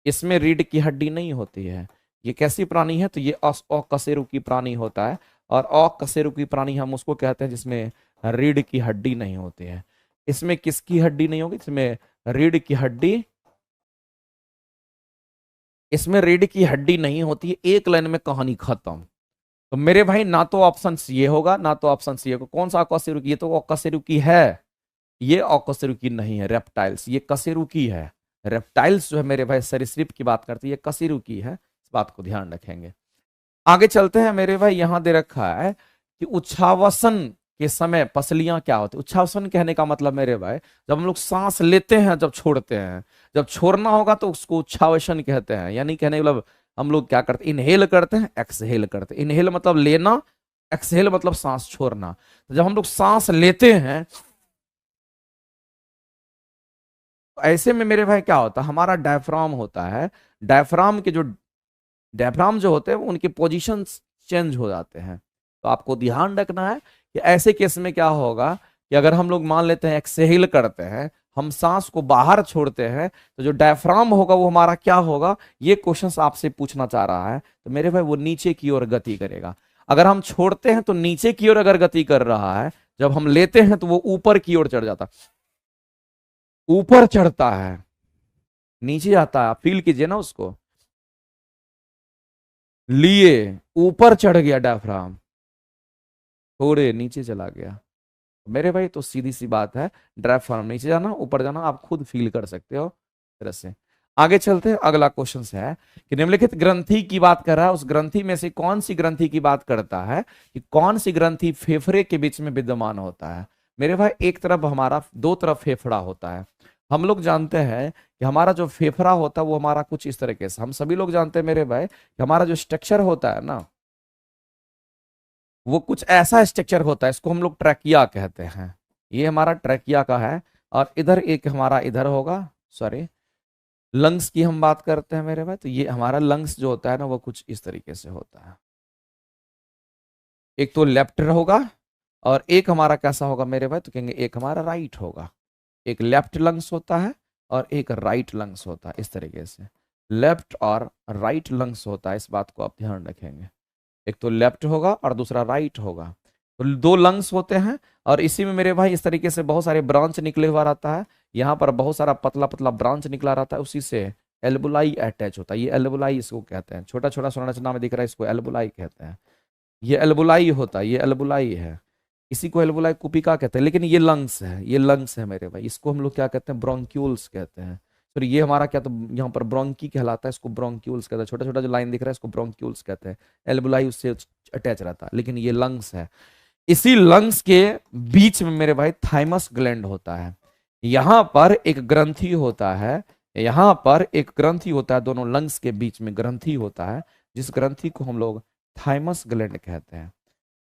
इसमें रीढ़ की हड्डी नहीं होती है। ये कैसी प्राणी है, तो ये अकशेरुकी प्राणी होता है। और अकशेरुकी प्राणी हम उसको कहते हैं जिसमें रीढ़ की हड्डी नहीं होती है। इसमें किसकी हड्डी नहीं होगी, इसमें रीढ़ की हड्डी, इसमें रीढ़ की हड्डी नहीं होती है। एक लाइन में कहानी खत्म। तो मेरे भाई ना तो ऑप्शन ये होगा ना तो ऑप्शन सी होगा। कौन सा अकशेरुकी, ये तो अकशेरुकी है, ये अकशेरुकी नहीं है। रेप्टाइल्स, ये कशेरुकी है। रेप्टाइल्स जो है मेरे भाई सरीसृप की बात करती है, ये कशेरुकी है। इस बात को ध्यान रखेंगे। आगे चलते हैं मेरे भाई। यहां दे रखा है कि उच्छावसन के समय पसलियां क्या होती है। उच्छावसन कहने का मतलब मेरे भाई, जब हम लोग सांस लेते हैं, जब छोड़ते हैं, जब छोड़ना होगा तो उसको उच्छावसन कहते हैं। यानी कहने मतलब हम लोग क्या करते हैं, इनहेल करते हैं, एक्सहेल करते हैं। इनहेल मतलब लेना, एक्सहेल मतलब सांस छोड़ना। तो जब हम लोग सांस लेते हैं, ऐसे में मेरे भाई क्या होता है, हमारा डायफ्राम होता है। डायफ्राम के जो डायफ्राम जो होते हैं उनके पोजीशन चेंज हो जाते हैं। तो आपको ध्यान रखना है कि ऐसे केस में क्या होगा कि अगर हम लोग मान लेते हैं एक्सहेल करते हैं, हम सांस को बाहर छोड़ते हैं, तो जो डायफ्राम होगा वो हमारा क्या होगा, ये क्वेश्चन आपसे पूछना चाह रहा है। तो मेरे भाई वो नीचे की ओर गति करेगा। अगर हम छोड़ते हैं तो नीचे की ओर अगर गति कर रहा है, जब हम लेते हैं तो वो ऊपर की ओर चढ़ जाता है, ऊपर चढ़ता है, नीचे आता है। आप फील कीजिए ना उसको, लिए ऊपर चढ़ गया डायफ्राम, थोड़े नीचे चला गया। मेरे भाई तो सीधी सी बात है, डायफ्राम नीचे जाना ऊपर जाना आप खुद फील कर सकते हो तरह से। आगे चलते हैं। अगला क्वेश्चन है कि निम्नलिखित ग्रंथि की बात कर रहा है, उस ग्रंथि में से कौन सी ग्रंथि की बात करता है, कि कौन सी ग्रंथि फेफड़े के बीच में विद्यमान होता है। मेरे भाई एक तरफ हमारा, दो तरफ फेफड़ा होता है। हम लोग जानते हैं कि हमारा जो फेफड़ा होता है वो हमारा कुछ इस तरीके से, हम सभी लोग जानते हैं मेरे भाई कि हमारा जो स्ट्रक्चर होता है ना, वो कुछ ऐसा स्ट्रक्चर होता है, इसको हम लोग ट्रैकिया कहते हैं। ये हमारा ट्रैकिया का है। और इधर एक हमारा इधर होगा, सॉरी, लंग्स की हम बात करते हैं मेरे भाई, तो ये हमारा लंग्स जो होता है ना वो कुछ इस तरीके से होता है। एक तो लेफ्ट होगा और एक हमारा कैसा होगा मेरे भाई, तो कहेंगे एक हमारा राइट होगा। एक लेफ्ट लंग्स होता है और एक राइट लंग्स होता है, इस तरीके से लेफ्ट और राइट लंग्स होता है। इस बात को आप ध्यान रखेंगे, एक तो लेफ्ट होगा और दूसरा राइट होगा। तो दो लंग्स होते हैं और इसी में मेरे भाई इस तरीके से बहुत सारे ब्रांच निकले हुआ रहता है। यहाँ पर बहुत सारा पतला पतला ब्रांच निकला रहता है, उसी से एल्बुलाई अटैच होता है। ये एल्बुलाई इसको कहते हैं, छोटा छोटा संरचना में दिख रहा है, इसको एल्बुलाई कहते हैं। ये एल्बुलाई होता है, ये एल्बुलाई है। इसी को एल्बुलाई कुपिका कहते हैं। लेकिन ये लंग्स है, ये लंग्स है मेरे भाई। इसको हम लोग क्या कहते हैं, ब्रोंक्यूल्स कहते हैं। तो ये हमारा क्या, तो यहाँ पर ब्रोंकी कहलाता है, इसको ब्रोंक्यूल्स कहते हैं। छोटा छोटा जो लाइन दिख रहा है इसको ब्रोंक्यूल्स कहते हैं। एल्बुलाई उससे अटैच रहता है, लेकिन ये लंग्स है। इसी लंग्स के बीच में मेरे भाई थाइमस ग्लैंड होता है। यहां पर एक ग्रंथि होता है, यहां पर एक ग्रंथि होता है, दोनों लंग्स के बीच में ग्रंथि होता है, जिस ग्रंथि को हम लोग थाइमस ग्लैंड कहते हैं,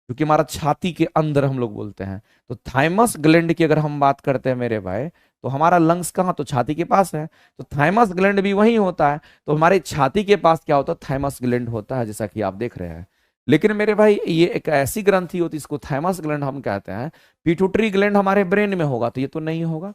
क्योंकि हमारा छाती के अंदर हम लोग बोलते हैं। तो थाइमस ग्लैंड की अगर हम बात करते हैं मेरे भाई, तो हमारा लंग्स कहाँ, तो छाती के पास है, तो थाइमस ग्लैंड भी वहीं होता है। तो हमारे छाती के पास क्या होता है, थाइमस ग्लैंड होता है, जैसा कि आप देख रहे हैं। लेकिन मेरे भाई ये एक ऐसी ग्रंथि होती है, इसको थाइमस ग्लैंड हम कहते हैं। पिट्यूटरी ग्लैंड हमारे ब्रेन में होगा, तो ये तो नहीं होगा।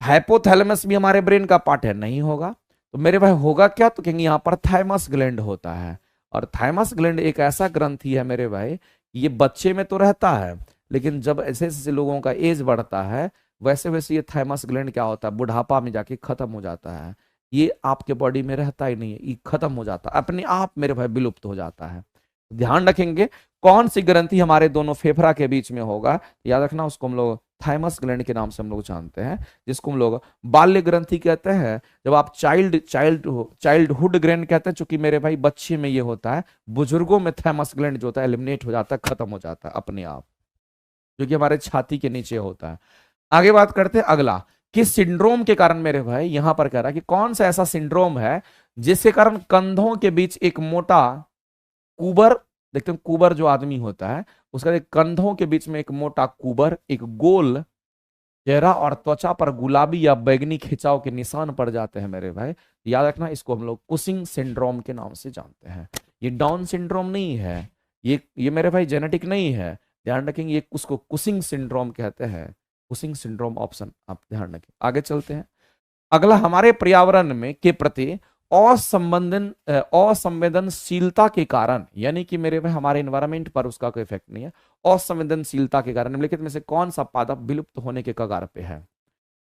हाइपोथैलेमस भी हमारे ब्रेन का पार्ट है, नहीं होगा। तो मेरे भाई होगा क्या, तो कहेंगे यहाँ पर थाइमस ग्लैंड होता है। और थाइमस ग्लैंड एक ऐसा ग्रंथि है मेरे भाई, ये बच्चे में तो रहता है, लेकिन जब ऐसे ऐसे लोगों का एज बढ़ता है, वैसे वैसे ये थाइमस ग्लैंड क्या होता है, बुढ़ापा में जाके खत्म हो जाता है। ये आपके बॉडी में रहता ही नहीं है, ये खत्म हो जाता है अपने आप मेरे भाई, विलुप्त हो जाता है। ध्यान रखेंगे कौन सी ग्रंथि हमारे दोनों फेफड़ा के बीच में होगा, याद रखना उसको हम लोग थाइमस ग्लैंड के नाम से हम लोग जानते हैं, जिसको हम लोग बाल्य ग्रंथि कहते हैं। जब आप चाइल्डहुड ग्लैंड कहते हैं, चूंकि मेरे भाई बच्चे में ये होता है, बुजुर्गों में थाइमस ग्लैंड जो होता है एलिमिनेट हो जाता है, खत्म हो जाता है अपने आप, जो कि हमारे छाती के नीचे होता है। आगे बात करते हैं अगला, किस सिंड्रोम के कारण मेरे भाई, यहां पर कह रहा है कि कौन सा ऐसा सिंड्रोम है जिसके कारण कंधों के बीच एक मोटा कुबर, देखते हैं कुबर जो आदमी होता है उसका एक कंधों के बीच में एक मोटा कुबर, एक गोल चेहरा और त्वचा पर गुलाबी या बैंगनी खिंचाव के निशान पड़ जाते हैं मेरे भाई, याद रखना, इसको हम लोग कुशिंग सिंड्रोम के नाम से जानते हैं। ये डाउन सिंड्रोम नहीं है, ये मेरे भाई जेनेटिक नहीं है, ध्यान रखेंगे, ये उसको कुशिंग सिंड्रोम कहते हैं। कुशिंग सिंड्रोम ऑप्शन आप ध्यान रखें। आगे चलते हैं। अगला, हमारे पर्यावरण में के प्रति असंवेदनशीलता के कारण, यानी कि मेरे भाई हमारे एनवायरमेंट पर उसका कोई इफेक्ट नहीं है, असंवेदनशीलता के कारण निम्नलिखित में से कौन सा पादप विलुप्त होने के कगार पे है?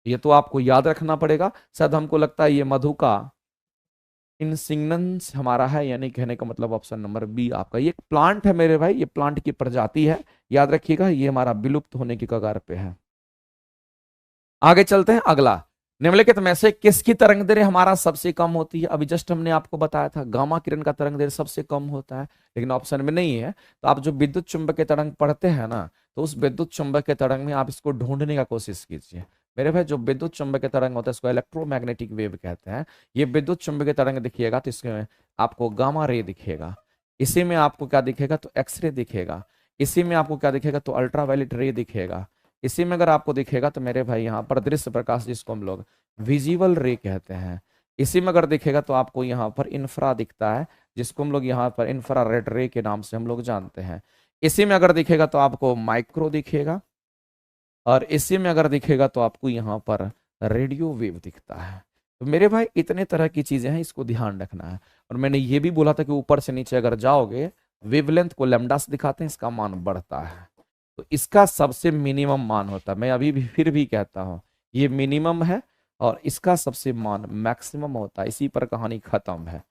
ये तो आपको याद रखना पड़ेगा। शायद हमको लगता है ये मधु का इंसिग्नस हमारा है, यानी कहने का मतलब ऑप्शन नंबर बी आपका। ये एक प्लांट है मेरे भाई, ये प्लांट की प्रजाति है, याद रखिएगा, ये हमारा विलुप्त होने की कगार पे है। आगे चलते हैं। अगला, निम्नलिखित में से किसकी तरंग दैर्ध्य हमारा सबसे कम होती है? अभी जस्ट हमने आपको बताया था गामा किरण का तरंग दैर्ध्य सबसे कम होता है, लेकिन ऑप्शन में नहीं है। तो आप जो विद्युत चुंबकीय तरंग पढ़ते हैं ना, तो उस विद्युत चुंबकीय तरंग में आप इसको ढूंढने का कोशिश कीजिए मेरे भाई। जो विद्युत चुंबकीय तरंग होता है इसको इलेक्ट्रोमैग्नेटिक वेव कहते हैं। ये विद्युत चुंबकीय तरंग दिखिएगा तो इसमें आपको गामा रे दिखेगा, इसी में आपको क्या दिखेगा तो एक्सरे दिखेगा, इसी में आपको क्या दिखेगा तो अल्ट्रावायलेट रे दिखेगा, इसी में अगर आपको दिखेगा तो मेरे भाई यहाँ पर दृश्य प्रकाश जिसको हम लोग विजिबल रे कहते हैं, इसी में अगर दिखेगा तो आपको यहाँ पर इंफ्रा दिखता है, जिसको हम लोग यहाँ पर इंफ्रारेड रे के नाम से हम लोग जानते हैं। इसी में अगर दिखेगा तो आपको माइक्रो दिखेगा, और इसी में अगर दिखेगा तो आपको यहाँ पर रेडियो वेव दिखता है। तो मेरे भाई इतने तरह की चीजें हैं, इसको ध्यान रखना है। और मैंने ये भी बोला था कि ऊपर से नीचे अगर जाओगे वेवलेंथ को लैम्डा से दिखाते हैं, इसका मान बढ़ता है, तो इसका सबसे मिनिमम मान होता है। मैं अभी भी फिर भी कहता हूं ये मिनिमम है और इसका सबसे मान मैक्सिमम होता है, इसी पर कहानी खत्म है।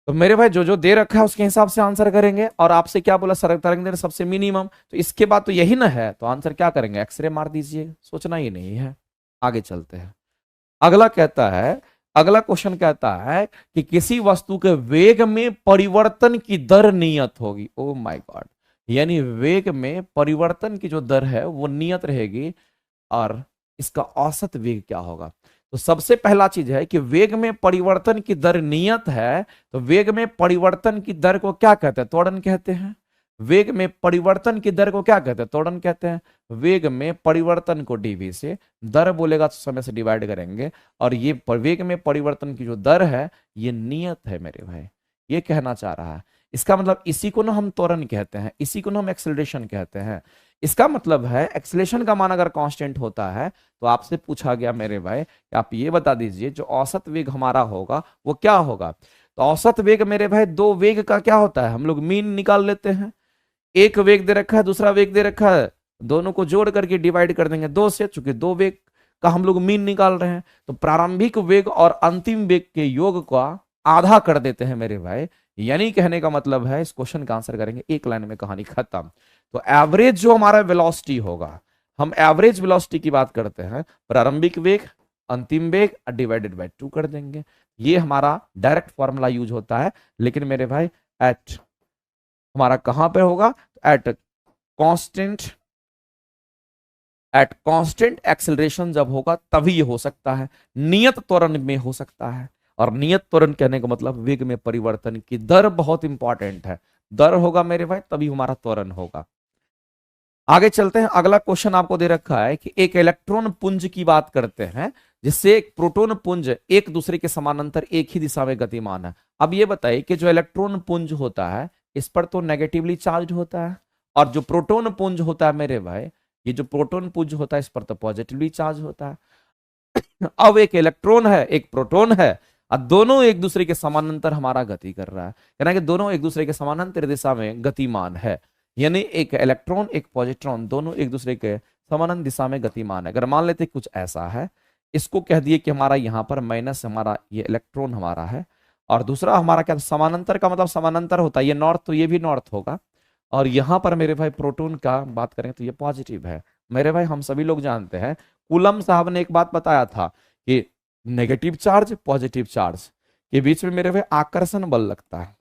तो मेरे भाई जो जो दे रखा है उसके हिसाब से आंसर करेंगे। और आपसे क्या बोला, तरंग दैर्ध्य सबसे मिनिमम, तो इसके बाद तो यही ना है, तो आंसर क्या करेंगे, एक्सरे मार दीजिए, सोचना ही नहीं है। आगे चलते हैं। अगला कहता है, अगला क्वेश्चन कहता है कि किसी वस्तु के वेग में परिवर्तन की दर नियत होगी। ओ माय गॉड, यानी वेग में परिवर्तन की जो दर है वो नियत रहेगी, और इसका औसत वेग क्या होगा? तो सबसे पहला चीज है कि वेग में परिवर्तन की दर नियत है, तो वेग में परिवर्तन की दर को क्या कहते हैं, त्वरण कहते हैं। वेग में परिवर्तन की दर को क्या कहते हैं, त्वरण कहते हैं। वेग में परिवर्तन को डीवी से, दर बोलेगा तो समय से डिवाइड करेंगे, और ये वेग में परिवर्तन की जो दर है ये नियत है मेरे भाई, ये कहना चाह रहा है। इसका मतलब इसी को ना हम त्वरण कहते हैं, इसी को ना हम एक्सेलरेशन कहते हैं। इसका मतलब है एक्सेलरेशन का मान अगर कांस्टेंट होता है तो आपसे पूछा गया मेरे भाई कि आप ये बता दीजिए जो औसत वेग हमारा होगा वो क्या होगा। तो औसत वेग मेरे भाई दो वेग का क्या होता है, हम लोग मीन निकाल लेते हैं। एक वेग दे रखा है, दूसरा वेग दे रखा है, दोनों को जोड़ करके डिवाइड कर देंगे दो से, चूंकि दो वेग का हम लोग मीन निकाल रहे हैं, तो प्रारंभिक वेग और अंतिम वेग के योग का आधा कर देते हैं मेरे भाई। यानी कहने का मतलब है, इस क्वेश्चन का आंसर करेंगे एक लाइन में, कहानी खत्म। तो एवरेज जो हमारा वेलोसिटी होगा, हम एवरेज वेलोसिटी की बात करते हैं, प्रारंभिक वेग अंतिम वेग डिवाइडेड बाय 2 कर देंगे। ये हमारा डायरेक्ट फॉर्मूला यूज होता है, लेकिन मेरे भाई एट हमारा कहां पे होगा, at constant, at constant acceleration जब होगा तभी ये हो सकता है, नियत त्वरण में हो सकता है। और नियत त्वरण कहने का मतलब वेग में परिवर्तन की दर बहुत इंपॉर्टेंट है, दर होगा मेरे भाई तभी हमारा त्वरण होगा। आगे चलते हैं। अगला क्वेश्चन आपको दे रखा है कि एक इलेक्ट्रॉन पुंज की बात करते हैं जिससे एक प्रोटॉन पुंज एक दूसरे के समानांतर एक ही दिशा में गतिमान है। अब ये बताइए कि जो इलेक्ट्रॉन पुंज होता है इस पर तो नेगेटिवली चार्ज होता है, और जो प्रोटॉन पुंज होता है मेरे भाई, ये जो प्रोटॉन पुंज होता है इस पर तो पॉजिटिवली चार्ज होता है। अब एक इलेक्ट्रॉन है एक प्रोटॉन है, और दोनों एक दूसरे के समानांतर हमारा गति कर रहा है, यानी कि दोनों एक दूसरे के समानांतर दिशा में गतिमान है। यानी एक इलेक्ट्रॉन एक पॉजिट्रॉन दोनों एक दूसरे के समानांतर दिशा में गतिमान है। अगर मान लेते कुछ ऐसा है, इसको कह दिए कि हमारा यहाँ पर माइनस हमारा ये इलेक्ट्रॉन हमारा है, और दूसरा हमारा क्या समानांतर का मतलब समानांतर होता है, ये नॉर्थ तो ये भी नॉर्थ होगा, और यहाँ पर मेरे भाई प्रोटॉन का बात करें तो ये पॉजिटिव है। मेरे भाई हम सभी लोग जानते हैं, कूलम साहब ने एक बात बताया था कि नेगेटिव चार्ज पॉजिटिव चार्ज के बीच में मेरे भाई आकर्षण बल लगता है।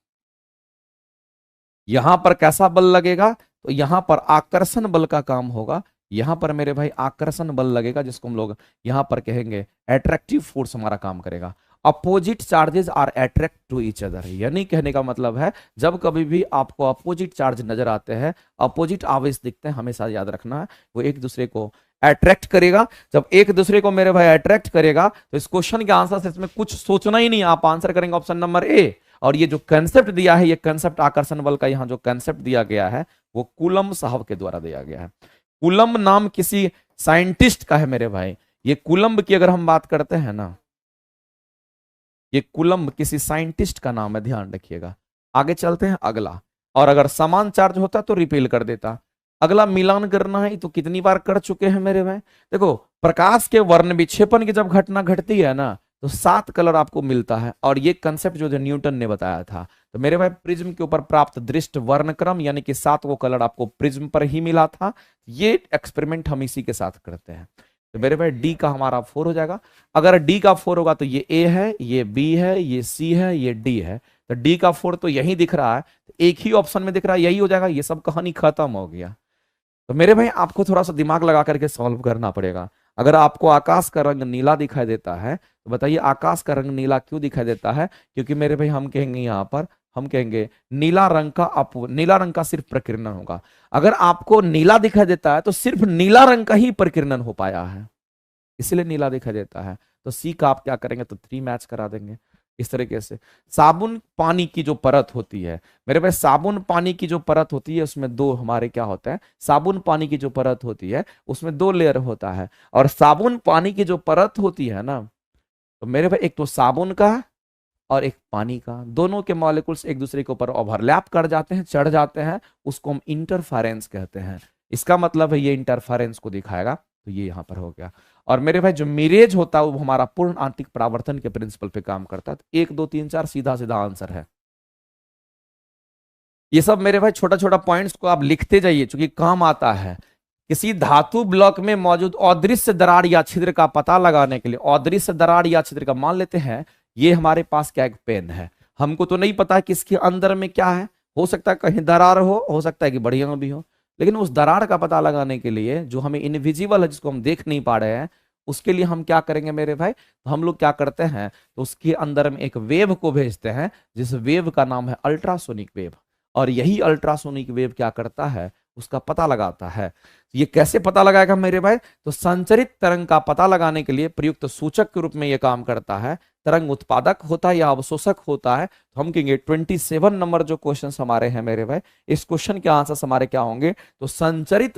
यहां पर कैसा बल लगेगा, तो यहां पर आकर्षण बल का काम होगा, यहां पर मेरे भाई आकर्षण बल लगेगा जिसको हम लोग यहां पर कहेंगे अट्रैक्टिव फोर्स हमारा काम करेगा। Opposite charges are attract to each other, यानी कहने का मतलब है जब कभी भी आपको अपोजिट चार्ज नजर आते हैं, अपोजिट आवेश दिखते हैं, हमेशा याद रखना है वो एक दूसरे को अट्रैक्ट करेगा। जब एक दूसरे को मेरे भाई अट्रैक्ट करेगा तो इस क्वेश्चन के आंसर से इसमें कुछ सोचना ही नहीं, आप आंसर करेंगे ऑप्शन नंबर ए। और ये जो कंसेप्ट दिया है, ये कंसेप्ट आकर्षण बल का यहाँ जो कंसेप्ट दिया गया है वो कूलम्ब साहब के द्वारा दिया गया है। कूलम्ब नाम किसी साइंटिस्ट का है मेरे भाई। ये कूलम्ब की अगर हम बात करते हैं ना, ये कूलम्ब किसी साइंटिस्ट का नाम है, ध्यान रखिएगा। आगे चलते हैं अगला। और अगर समान चार्ज होता तो रिपेल कर देता। अगला मिलान करना है, तो कितनी बार कर चुके हैं मेरे भाई। देखो प्रकाश के वर्ण विक्षेपण की जब घटना घटती है ना तो 7 कलर आपको मिलता है। और ये कंसेप्ट जो न्यूटन ने बताया था, तो मेरे भाई प्रिज्म के ऊपर प्राप्त दृष्ट वर्णक्रम यानी कि 7 वो कलर आपको प्रिज्म पर ही मिला था। ये एक्सपेरिमेंट हम इसी के साथ करते हैं। तो मेरे भाई डी का हमारा 4 हो जाएगा। अगर डी का 4 होगा तो ये ए है, ये बी है, ये सी है, ये डी है। तो डी का 4 तो यही दिख रहा है, एक ही ऑप्शन में दिख रहा है, यही हो जाएगा। ये सब कहानी खत्म हो गया। तो मेरे भाई आपको थोड़ा सा दिमाग लगा करके सॉल्व करना पड़ेगा। अगर आपको आकाश का रंग नीला दिखाई देता है तो बताइए आकाश का रंग नीला क्यों दिखाई देता है। क्योंकि मेरे भाई हम कहेंगे यहाँ पर, हम कहेंगे नीला रंग का सिर्फ प्रकीर्णन होगा। अगर आपको नीला दिखाई देता है तो सिर्फ नीला रंग का ही प्रकीर्णन हो पाया है, इसलिए नीला दिखाई देता है। तो सी का आप क्या करेंगे, तो 3 मैच करा देंगे इस तरीके से। साबुन पानी की जो परत होती है मेरे भाई, साबुन पानी की जो परत होती है उसमें 2 हमारे क्या होता है, साबुन पानी की जो परत होती है उसमें 2 लेयर होता है। और साबुन पानी की जो परत होती है ना, तो मेरे भाई एक तो साबुन का और एक पानी का, दोनों के मॉलिक्यूल्स एक दूसरे के ऊपर ओवरलैप कर जाते हैं, चढ़ जाते हैं, उसको हम इंटरफेरेंस कहते हैं। इसका मतलब है ये इंटरफेरेंस को दिखाएगा। तो ये यहां पर हो गया। और मेरे भाई जो मिरेज होता है वो हमारा पूर्ण आंतरिक परावर्तन के प्रिंसिपल पे काम करता है। तो 1 2 3 4 सीधा सीधा आंसर है। ये सब मेरे भाई छोटा छोटा पॉइंट्स को आप लिखते जाइए, क्योंकि काम आता है। किसी धातु ब्लॉक में मौजूद अदृश्य दरार या छिद्र का पता लगाने के लिए, अदृश्य दरार या छिद्र का, मान लेते हैं ये हमारे पास क्या एक पेन है, हमको तो नहीं पता कि इसके अंदर में क्या है, हो सकता है कहीं दरार हो सकता है कि बढ़िया भी हो। लेकिन उस दरार का पता लगाने के लिए जो हमें इनविजिबल है, जिसको हम देख नहीं पा रहे हैं, उसके लिए हम क्या करेंगे मेरे भाई, तो हम लोग क्या करते हैं, तो उसके अंदर में एक वेव को भेजते हैं, जिस वेव का नाम है अल्ट्रासोनिक वेव। और यही अल्ट्रासोनिक वेव क्या करता है, उसका पता लगाता है। ये कैसे पता लगाएगा मेरे भाई, तो संचरित तरंग का पता लगाने के लिए प्रयुक्त सूचक के रूप में यह काम करता है। तरंग उत्पादक होता है या अवशोषक होता है। तो हम कहेंगे 27 नंबर जो क्वेश्चन हमारे हैं मेरे भाई, इस क्वेश्चन के आंसर हमारे क्या होंगे, तो संचरित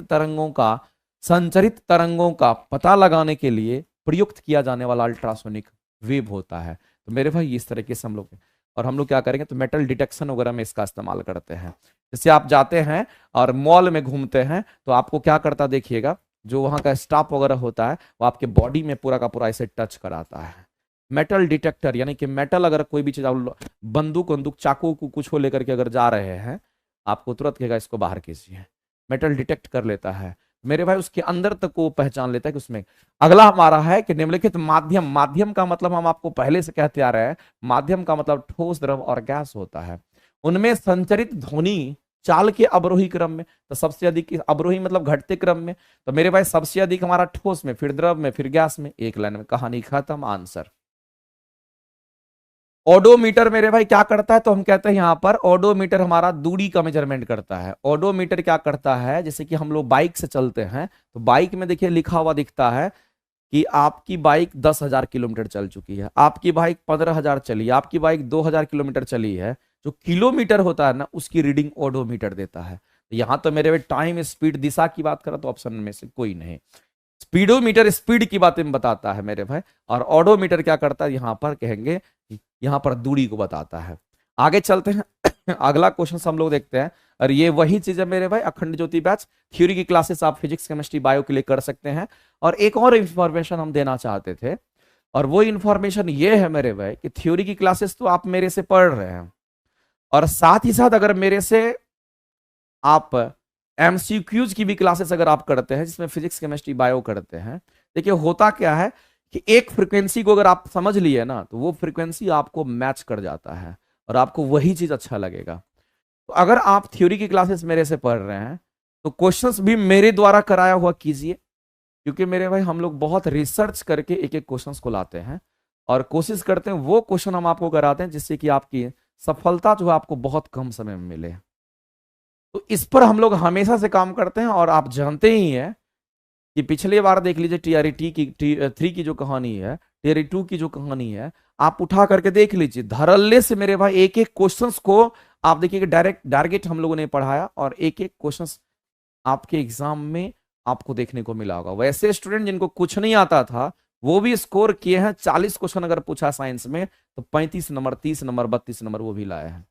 तरंगों का पता लगाने के लिए प्रयुक्त किया जाने वाला अल्ट्रासोनिक वेव होता है। तो मेरे भाई इस तरीके से हम लोग, और हम लोग क्या करेंगे, तो मेटल डिटेक्शन वगैरह में इसका इस्तेमाल करते हैं। जैसे आप जाते हैं और मॉल में घूमते हैं तो आपको क्या करता देखिएगा, जो वहां का स्टाफ वगैरह होता है वो आपके बॉडी में पूरा का पूरा ऐसे टच कराता है। मेटल डिटेक्टर यानी कि मेटल, अगर कोई भी चीज आप बंदूक चाकू को कुछ को लेकर के अगर जा रहे हैं, आपको तुरंत कहेगा इसको बाहर कीजिए। मेटल डिटेक्ट कर लेता है मेरे भाई, उसके अंदर तक वो पहचान लेता है कि उसमें। अगला हमारा है कि निम्नलिखित माध्यम, माध्यम का मतलब हम आपको पहले से कहते आ रहे हैं, माध्यम का मतलब ठोस, द्रव और गैस होता है। उनमें संचरित ध्वनि चाल के अवरोही क्रम में, तो सबसे अधिक अवरोही मतलब घटते क्रम में, तो मेरे भाई सबसे अधिक हमारा ठोस में, फिर द्रव में, फिर गैस में। एक लाइन में कहानी खत्म, आंसर। ओडोमीटर मेरे भाई क्या करता है, तो हम कहते हैं यहां पर ओडोमीटर हमारा दूरी का मेजरमेंट करता है। ओडोमीटर क्या करता है, जैसे कि हम लोग बाइक से चलते हैं तो बाइक में देखिए लिखा हुआ दिखता है कि आपकी बाइक 10,000 किलोमीटर चल चुकी है, आपकी बाइक 15,000 चली, आपकी बाइक 2,000 किलोमीटर चली है। जो किलोमीटर होता है ना, उसकी रीडिंग ओडोमीटर देता है। यहां तो मेरे भाई टाइम, स्पीड, दिशा की बात करें तो ऑप्शन में से कोई नहीं। स्पीडोमीटर स्पीड की बातें बताता है मेरे भाई, और ओडोमीटर क्या करता है, यहां पर कहेंगे यहां पर दूरी को बताता है। आगे चलते हैं अगला क्वेश्चन हम लोग देखते हैं। और ये वही चीज है मेरे भाई, अखंड ज्योति बैच थ्योरी की क्लासेस आप फिजिक्स, केमिस्ट्री, बायो के लिए कर सकते हैं। और एक और इंफॉर्मेशन हम देना चाहते थे, और वो इंफॉर्मेशन ये है मेरे भाई कि थ्योरी की क्लासेस तो आप मेरे से पढ़ रहे हैं, और साथ ही साथ अगर मेरे से आप एमसीक्यूज की भी क्लासेस अगर आप करते हैं, जिसमें फिजिक्स, केमिस्ट्री, बायो करते हैं, देखिए होता क्या है कि एक फ्रीक्वेंसी को अगर आप समझ लिए ना, तो वो फ्रीक्वेंसी आपको मैच कर जाता है और आपको वही चीज अच्छा लगेगा। तो अगर आप थ्योरी की क्लासेस मेरे से पढ़ रहे हैं तो क्वेश्चंस भी मेरे द्वारा कराया हुआ कीजिए, क्योंकि मेरे भाई हम लोग बहुत रिसर्च करके एक एक क्वेश्चंस को लाते हैं। और कोशिश करते हैं वो क्वेश्चन हम आपको कराते हैं जिससे कि आपकी सफलता जो है आपको बहुत कम समय में मिले। तो इस पर हम लोग हमेशा से काम करते हैं और आप जानते ही हैं कि पिछली बार देख लीजिए टीआरई की थ्री की जो कहानी है, टीआरई टू की जो कहानी है, आप उठा करके देख लीजिए धड़ल्ले से मेरे भाई एक एक क्वेश्चंस को आप देखिए डायरेक्ट टारगेट हम लोगों ने पढ़ाया और एक एक क्वेश्चंस आपके एग्जाम में आपको देखने को मिला होगा। वैसे स्टूडेंट जिनको कुछ नहीं आता था वो भी स्कोर किए हैं। 40 क्वेश्चन अगर पूछा साइंस में तो 35 नंबर, 30 नंबर, 32 नंबर वो भी लाए हैं।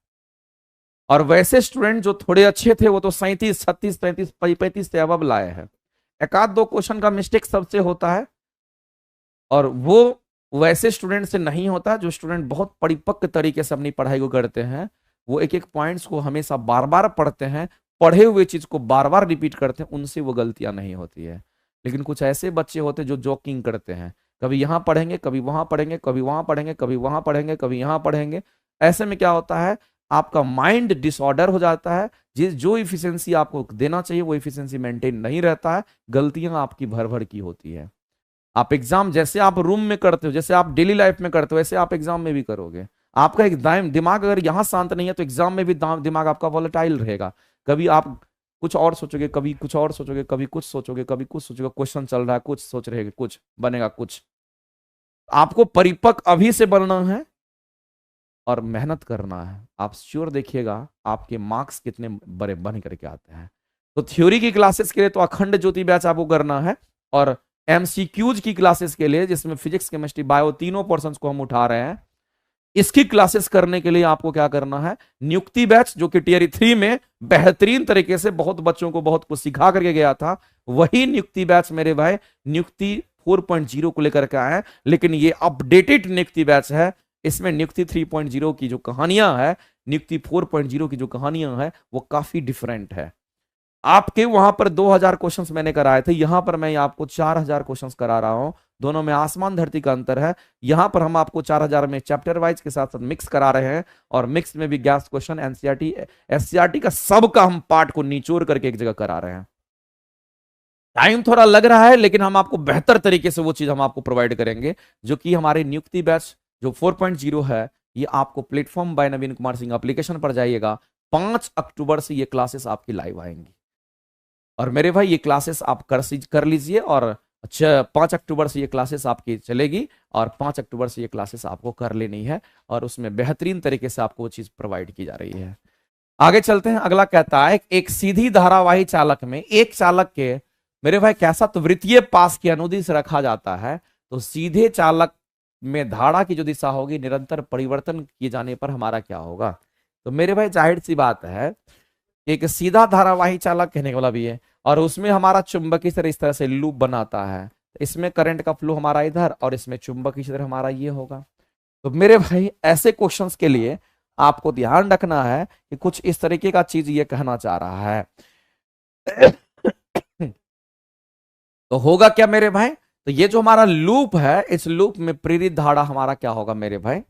और वैसे स्टूडेंट जो थोड़े अच्छे थे वो तो 37, 36, 33, 35 से अब लाए हैं। एक आध दो क्वेश्चन का मिस्टेक सबसे होता है और वो वैसे स्टूडेंट से नहीं होता। जो स्टूडेंट बहुत परिपक्व तरीके से अपनी पढ़ाई को करते हैं वो एक एक पॉइंट्स को हमेशा बार बार पढ़ते हैं, पढ़े हुए चीज को बार बार रिपीट करते हैं, उनसे वो गलतियां नहीं होती है। लेकिन कुछ ऐसे बच्चे होते हैं जो जॉकिंग करते हैं, कभी यहां पढ़ेंगे, कभी वहां पढ़ेंगे, कभी वहां पढ़ेंगे, कभी वहां पढ़ेंगे, कभी यहां पढ़ेंगे। ऐसे में क्या होता है, आपका माइंड डिसऑर्डर हो जाता है। जिस जो इफिशियंसी आपको देना चाहिए वो इफिशियंसी मेंटेन नहीं रहता है, गलतियां आपकी भर भर की होती है। आप एग्जाम जैसे आप रूम में करते हो, जैसे आप डेली लाइफ में करते हो, वैसे आप एग्जाम में भी करोगे। आपका एक दिमाग अगर यहां शांत नहीं है तो एग्जाम में भी दिमाग आपका वॉलेटाइल रहेगा। कभी आप कुछ और सोचोगे, कभी कुछ और सोचोगे, कभी कुछ सोचोगे, कभी कुछ सोचोगे। क्वेश्चन चल रहा है, कुछ सोच रहे कुछ बनेगा कुछ। आपको परिपक्व अभी से बनना है और मेहनत करना है। आप श्योर देखिएगा आपके मार्क्स कितने बड़े बन करके आते हैं। तो थ्योरी की क्लासेस के लिए तो अखंड ज्योति बैच आपको करना है और एमसीक्यूज की क्लासेस के लिए जिसमें फिजिक्स, केमिस्ट्री, बायो तीनों पोर्शंस को हम उठा रहे हैं, इसकी क्लासेस करने के लिए आपको क्या करना है, नियुक्ति बैच जो कि टियर 3 में बेहतरीन तरीके से बहुत बच्चों को बहुत कुछ सिखा करके गया था, वही नियुक्ति बैच मेरे भाई नियुक्ति 4.0 को लेकर के आए हैं। लेकिन ये अपडेटेड नियुक्ति बैच है। इसमें नियुक्ति 3.0 की जो कहानियां है, नियुक्ति 4.0 की जो कहानियां है वो काफी डिफरेंट है। आपके वहां पर 2000 क्वेश्चंस मैंने कराए थे, यहां पर मैं आपको 4000 क्वेश्चंस करा रहा हूं। दोनों में आसमान धरती का अंतर है। यहां पर हम आपको 4000 में चैप्टर वाइज के साथ साथ मिक्स करा रहे हैं और मिक्स में भी गैस क्वेश्चन, एनसीईआरटी, एससीईआरटी का सबका हम पार्ट को निचोड़ करके एक जगह करा रहे हैं। टाइम थोड़ा लग रहा है लेकिन हम आपको बेहतर तरीके से वो चीज हम आपको प्रोवाइड करेंगे। जो कि हमारे नियुक्ति बैच जो 4.0 है, ये आपको प्लेटफॉर्म बाय नवीन कुमार सिंह एप्लीकेशन पर जाइएगा। 5 अक्टूबर से ये क्लासेस आपकी लाइव आएंगी और मेरे भाई ये क्लासेस आप कर लीजिए। और 5 अक्टूबर से ये क्लासेस आपकी चलेगी और 5 अक्टूबर से ये क्लासेस आपको कर लेनी है और उसमें बेहतरीन तरीके से आपको वो चीज प्रोवाइड की जा रही है। आगे चलते हैं। अगला कहता है एक सीधी धारावाही चालक में एक चालक के मेरे भाई कैसा तो वृत्तीय पास की अनुदिश रखा जाता है, तो सीधे चालक में धारा की जो दिशा होगी निरंतर परिवर्तन किए जाने पर हमारा क्या होगा। तो मेरे भाई जाहिर सी बात है, एक सीधा धारावाही चालक कहने का मतलब ये, और उसमें हमारा चुंबकीय क्षेत्र इस तरह से लूप बनाता है। इसमें करंट का फ्लो हमारा इधर और इसमें चुंबकीय क्षेत्र हमारा ये होगा। तो मेरे भाई ऐसे क्वेश्चंस के लिए आपको ध्यान रखना है कि कुछ इस तरीके का चीज ये कहना चाह रहा है। तो होगा क्या मेरे भाई, तो ये जो हमारा लूप है, इस लूप में प्रेरित धारा हमारा क्या होगा मेरे भाई,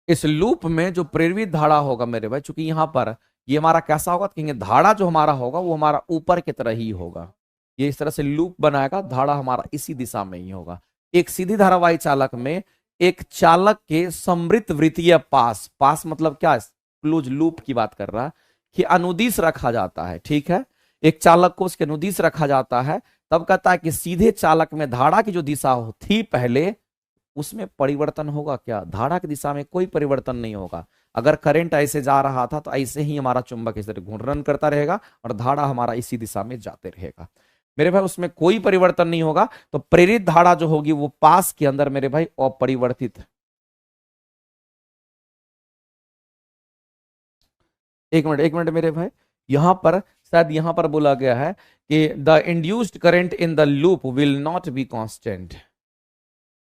इस लूप में जो प्रेरित धारा होगा मेरे भाई, चूंकि यहां पर ये हमारा कैसा होगा, कहेंगे धारा जो हमारा होगा वो हमारा ऊपर की तरह ही होगा। ये इस तरह से लूप बनाएगा, धारा हमारा इसी दिशा में ही होगा। एक सीधी धारावाही चालक में एक चालक के समृद्ध वृत्तीय पास, पास मतलब क्या, क्लोज लूप की बात कर रहा है, कि अनुदिश रखा जाता है। ठीक है, एक चालक को उसके अनुदिश रखा जाता है। तब कहता है कि सीधे चालक में धारा की जो दिशा थी पहले, उसमें परिवर्तन होगा क्या, धारा की दिशा में कोई परिवर्तन नहीं होगा। अगर करंट ऐसे जा रहा था तो ऐसे ही हमारा चुंबक इस तरह घूर्णन करता रहेगा और धारा हमारा इसी दिशा में जाते रहेगा मेरे भाई, उसमें कोई परिवर्तन नहीं होगा। तो प्रेरित धारा जो होगी वो पास के अंदर मेरे भाई अपरिवर्तित। एक मिनट मेरे भाई, यहां पर शायद यहां पर बोला गया है कि the induced current in the loop will not be constant.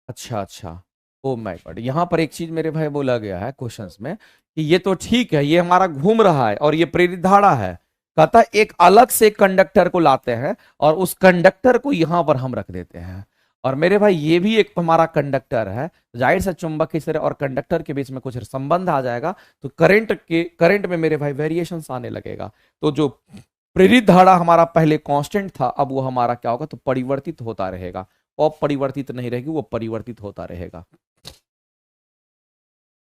अच्छा, ओ माय गॉड, यहां पर एक चीज मेरे भाई बोला गया है क्वेश्चंस में कि ये तो ठीक है, ये हमारा घूम रहा है और ये प्रेरित धारा है। कहता है एक अलग से कंडक्टर को लाते हैं और उस कंडक्टर को यहां पर हम रख देते हैं। और मेरे भाई ये भी एक हमारा कंडक्टर है, जाहिर से चुंबक की तरह और कंडक्टर के बीच में कुछ संबंध आ जाएगा, तो करंट में मेरे भाई वेरिएशन आने लगेगा। तो जो प्रेरित धारा हमारा पहले कांस्टेंट था, अब वो हमारा क्या होगा, तो परिवर्तित होता रहेगा। अपरिवर्तित नहीं रहेगी, वो परिवर्तित होता रहेगा।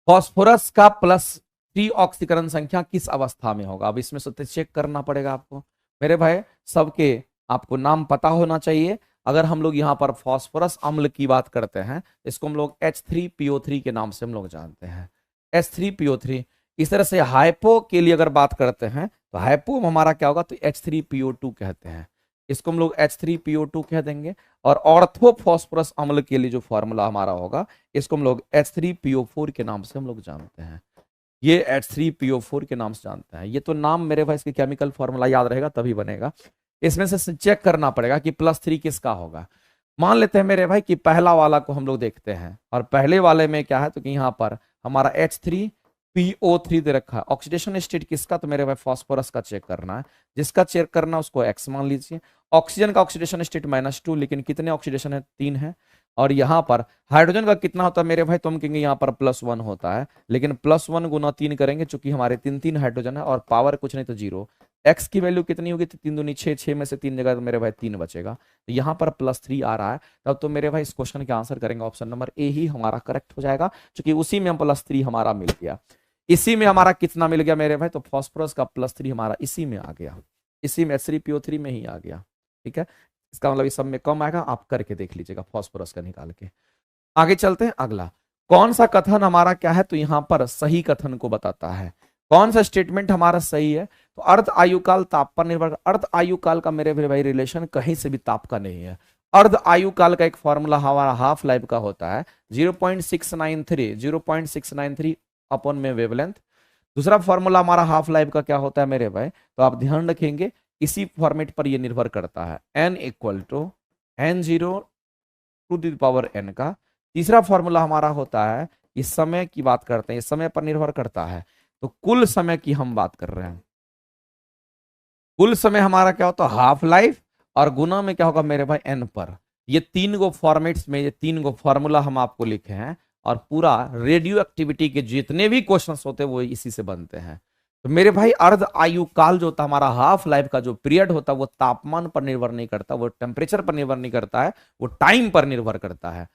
फास्फोरस का +3 ऑक्सीकरण संख्या किस अवस्था में होगा? अब इसमें सत्य चेक करना पड़ेगा आपको मेरे भाई, सबके आपको नाम पता होना चाहिए। अगर हम लोग यहाँ पर फास्फोरस अम्ल की बात करते हैं, इसको हम लोग H3PO3 के नाम से हम लोग जानते हैं, H3PO3। इस तरह से हाइपो के लिए अगर बात करते हैं तो हाइपो हमारा क्या होगा, तो H3PO2 कहते हैं, इसको हम लोग H3PO2 कह देंगे। और ऑर्थो फास्फोरस अम्ल के लिए जो फॉर्मूला हमारा होगा, इसको हम लोग H3PO4 के नाम से हम लोग जानते हैं, ये H3PO4 के नाम से जानते हैं। ये तो नाम मेरे भाई, इसके केमिकल फॉर्मूला याद रहेगा तभी बनेगा। इसमें से चेक करना पड़ेगा कि +3 किसका होगा। मान लेते हैं मेरे भाई कि पहला वाला को हम लोग देखते हैं, और पहले वाले में क्या है, तो कि यहाँ पर हमारा H3PO3 दे रखा है। ऑक्सीडेशन स्टेट किसका, तो मेरे भाई फास्फोरस का चेक करना है। जिसका चेक करना है उसको X मान लीजिए। ऑक्सीजन का ऑक्सीडेशन स्टेट -2, लेकिन कितने ऑक्सीडेशन है, 3 है। और यहाँ पर हाइड्रोजन का कितना होता है मेरे भाई, तो हम कहेंगे यहाँ पर +1 होता है, लेकिन +1 गुना 3 करेंगे, चूंकि हमारे 3 हाइड्रोजन है और पावर कुछ नहीं तो 0। एक्स की वैल्यू कितनी होगी, तो 3 दूनी 6, 6 में से 3 जगह तो मेरे भाई 3 बचेगा, तो यहाँ पर +3 आ रहा है। तब तो मेरे भाई इस क्वेश्चन के आंसर करेंगे ऑप्शन नंबर ए ही हमारा करेक्ट हो जाएगा, क्योंकि उसी में हम +3 हमारा मिल गया। इसी में हमारा कितना मिल गया मेरे भाई, तो फास्फोरस का +3 हमारा इसी में आ गया, इसी में H3PO3 में ही आ गया। ठीक है, इसका मतलब इस सब में कम आएगा, आप करके देख लीजिएगा फास्फोरस का निकाल के। आगे चलते हैं, अगला कौन सा कथन हमारा क्या है, तो यहां पर सही कथन को बताता है। कौन सा स्टेटमेंट हमारा सही है, तो अर्ध आयुकाल ताप पर निर्भर। अर्ध आयुकाल का मेरे भाई रिलेशन कहीं से भी ताप का नहीं है। अर्ध आयुकाल का एक फॉर्मूला हमारा हाफ लाइफ का होता है 0.693 अपॉन में वेवलेंथ। दूसरा फॉर्मूला हमारा हाफ लाइफ का क्या होता है मेरे भाई, तो आप ध्यान रखेंगे इसी फॉर्मेट पर ये निर्भर करता है, n = n0 का। तीसरा फॉर्मूला हमारा होता है, इस समय की बात करते हैं, इस समय पर निर्भर करता है, तो कुल समय की हम बात कर रहे हैं। कुल समय हमारा क्या होता है, हाफ लाइफ, और गुना में क्या होगा मेरे भाई, n पर। ये 3 गो फॉर्मेट्स में ये 3 गो फॉर्मूला हम आपको लिखे हैं, और पूरा रेडियो एक्टिविटी के जितने भी क्वेश्चंस होते हैं वो इसी से बनते हैं। तो मेरे भाई अर्ध आयु काल जो होता है, हमारा हाफ लाइफ का जो पीरियड होता है, वो तापमान पर निर्भर नहीं करता, वो टेम्परेचर पर निर्भर नहीं करता है, वो टाइम पर निर्भर करता है।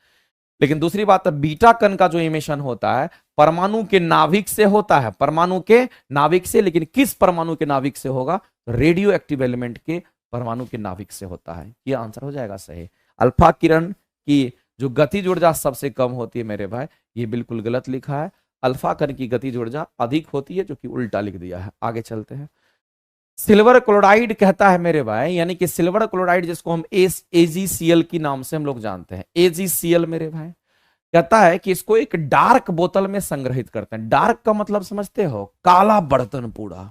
लेकिन दूसरी बात है, बीटा कण का जो इमिशन होता है परमाणु के नाभिक से होता है, परमाणु के नाभिक से। लेकिन किस परमाणु के नाभिक से होगा, रेडियो एक्टिव एलिमेंट के परमाणु के नाभिक से होता है। ये आंसर हो जाएगा सही। अल्फा किरण की जो गतिज ऊर्जा सबसे कम होती है मेरे भाई, ये बिल्कुल गलत लिखा है। अल्फा कण की गतिज ऊर्जा अधिक होती है, जो कि उल्टा लिख दिया है। आगे चलते हैं, सिल्वर क्लोराइड कहता है मेरे भाई, यानी कि सिल्वर क्लोराइड जिसको हम AgCl की नाम से हम लोग जानते हैं, AgCl मेरे भाई कहता है कि इसको एक डार्क बोतल में संग्रहित करते हैं। डार्क का मतलब समझते हो, काला बर्तन, पूरा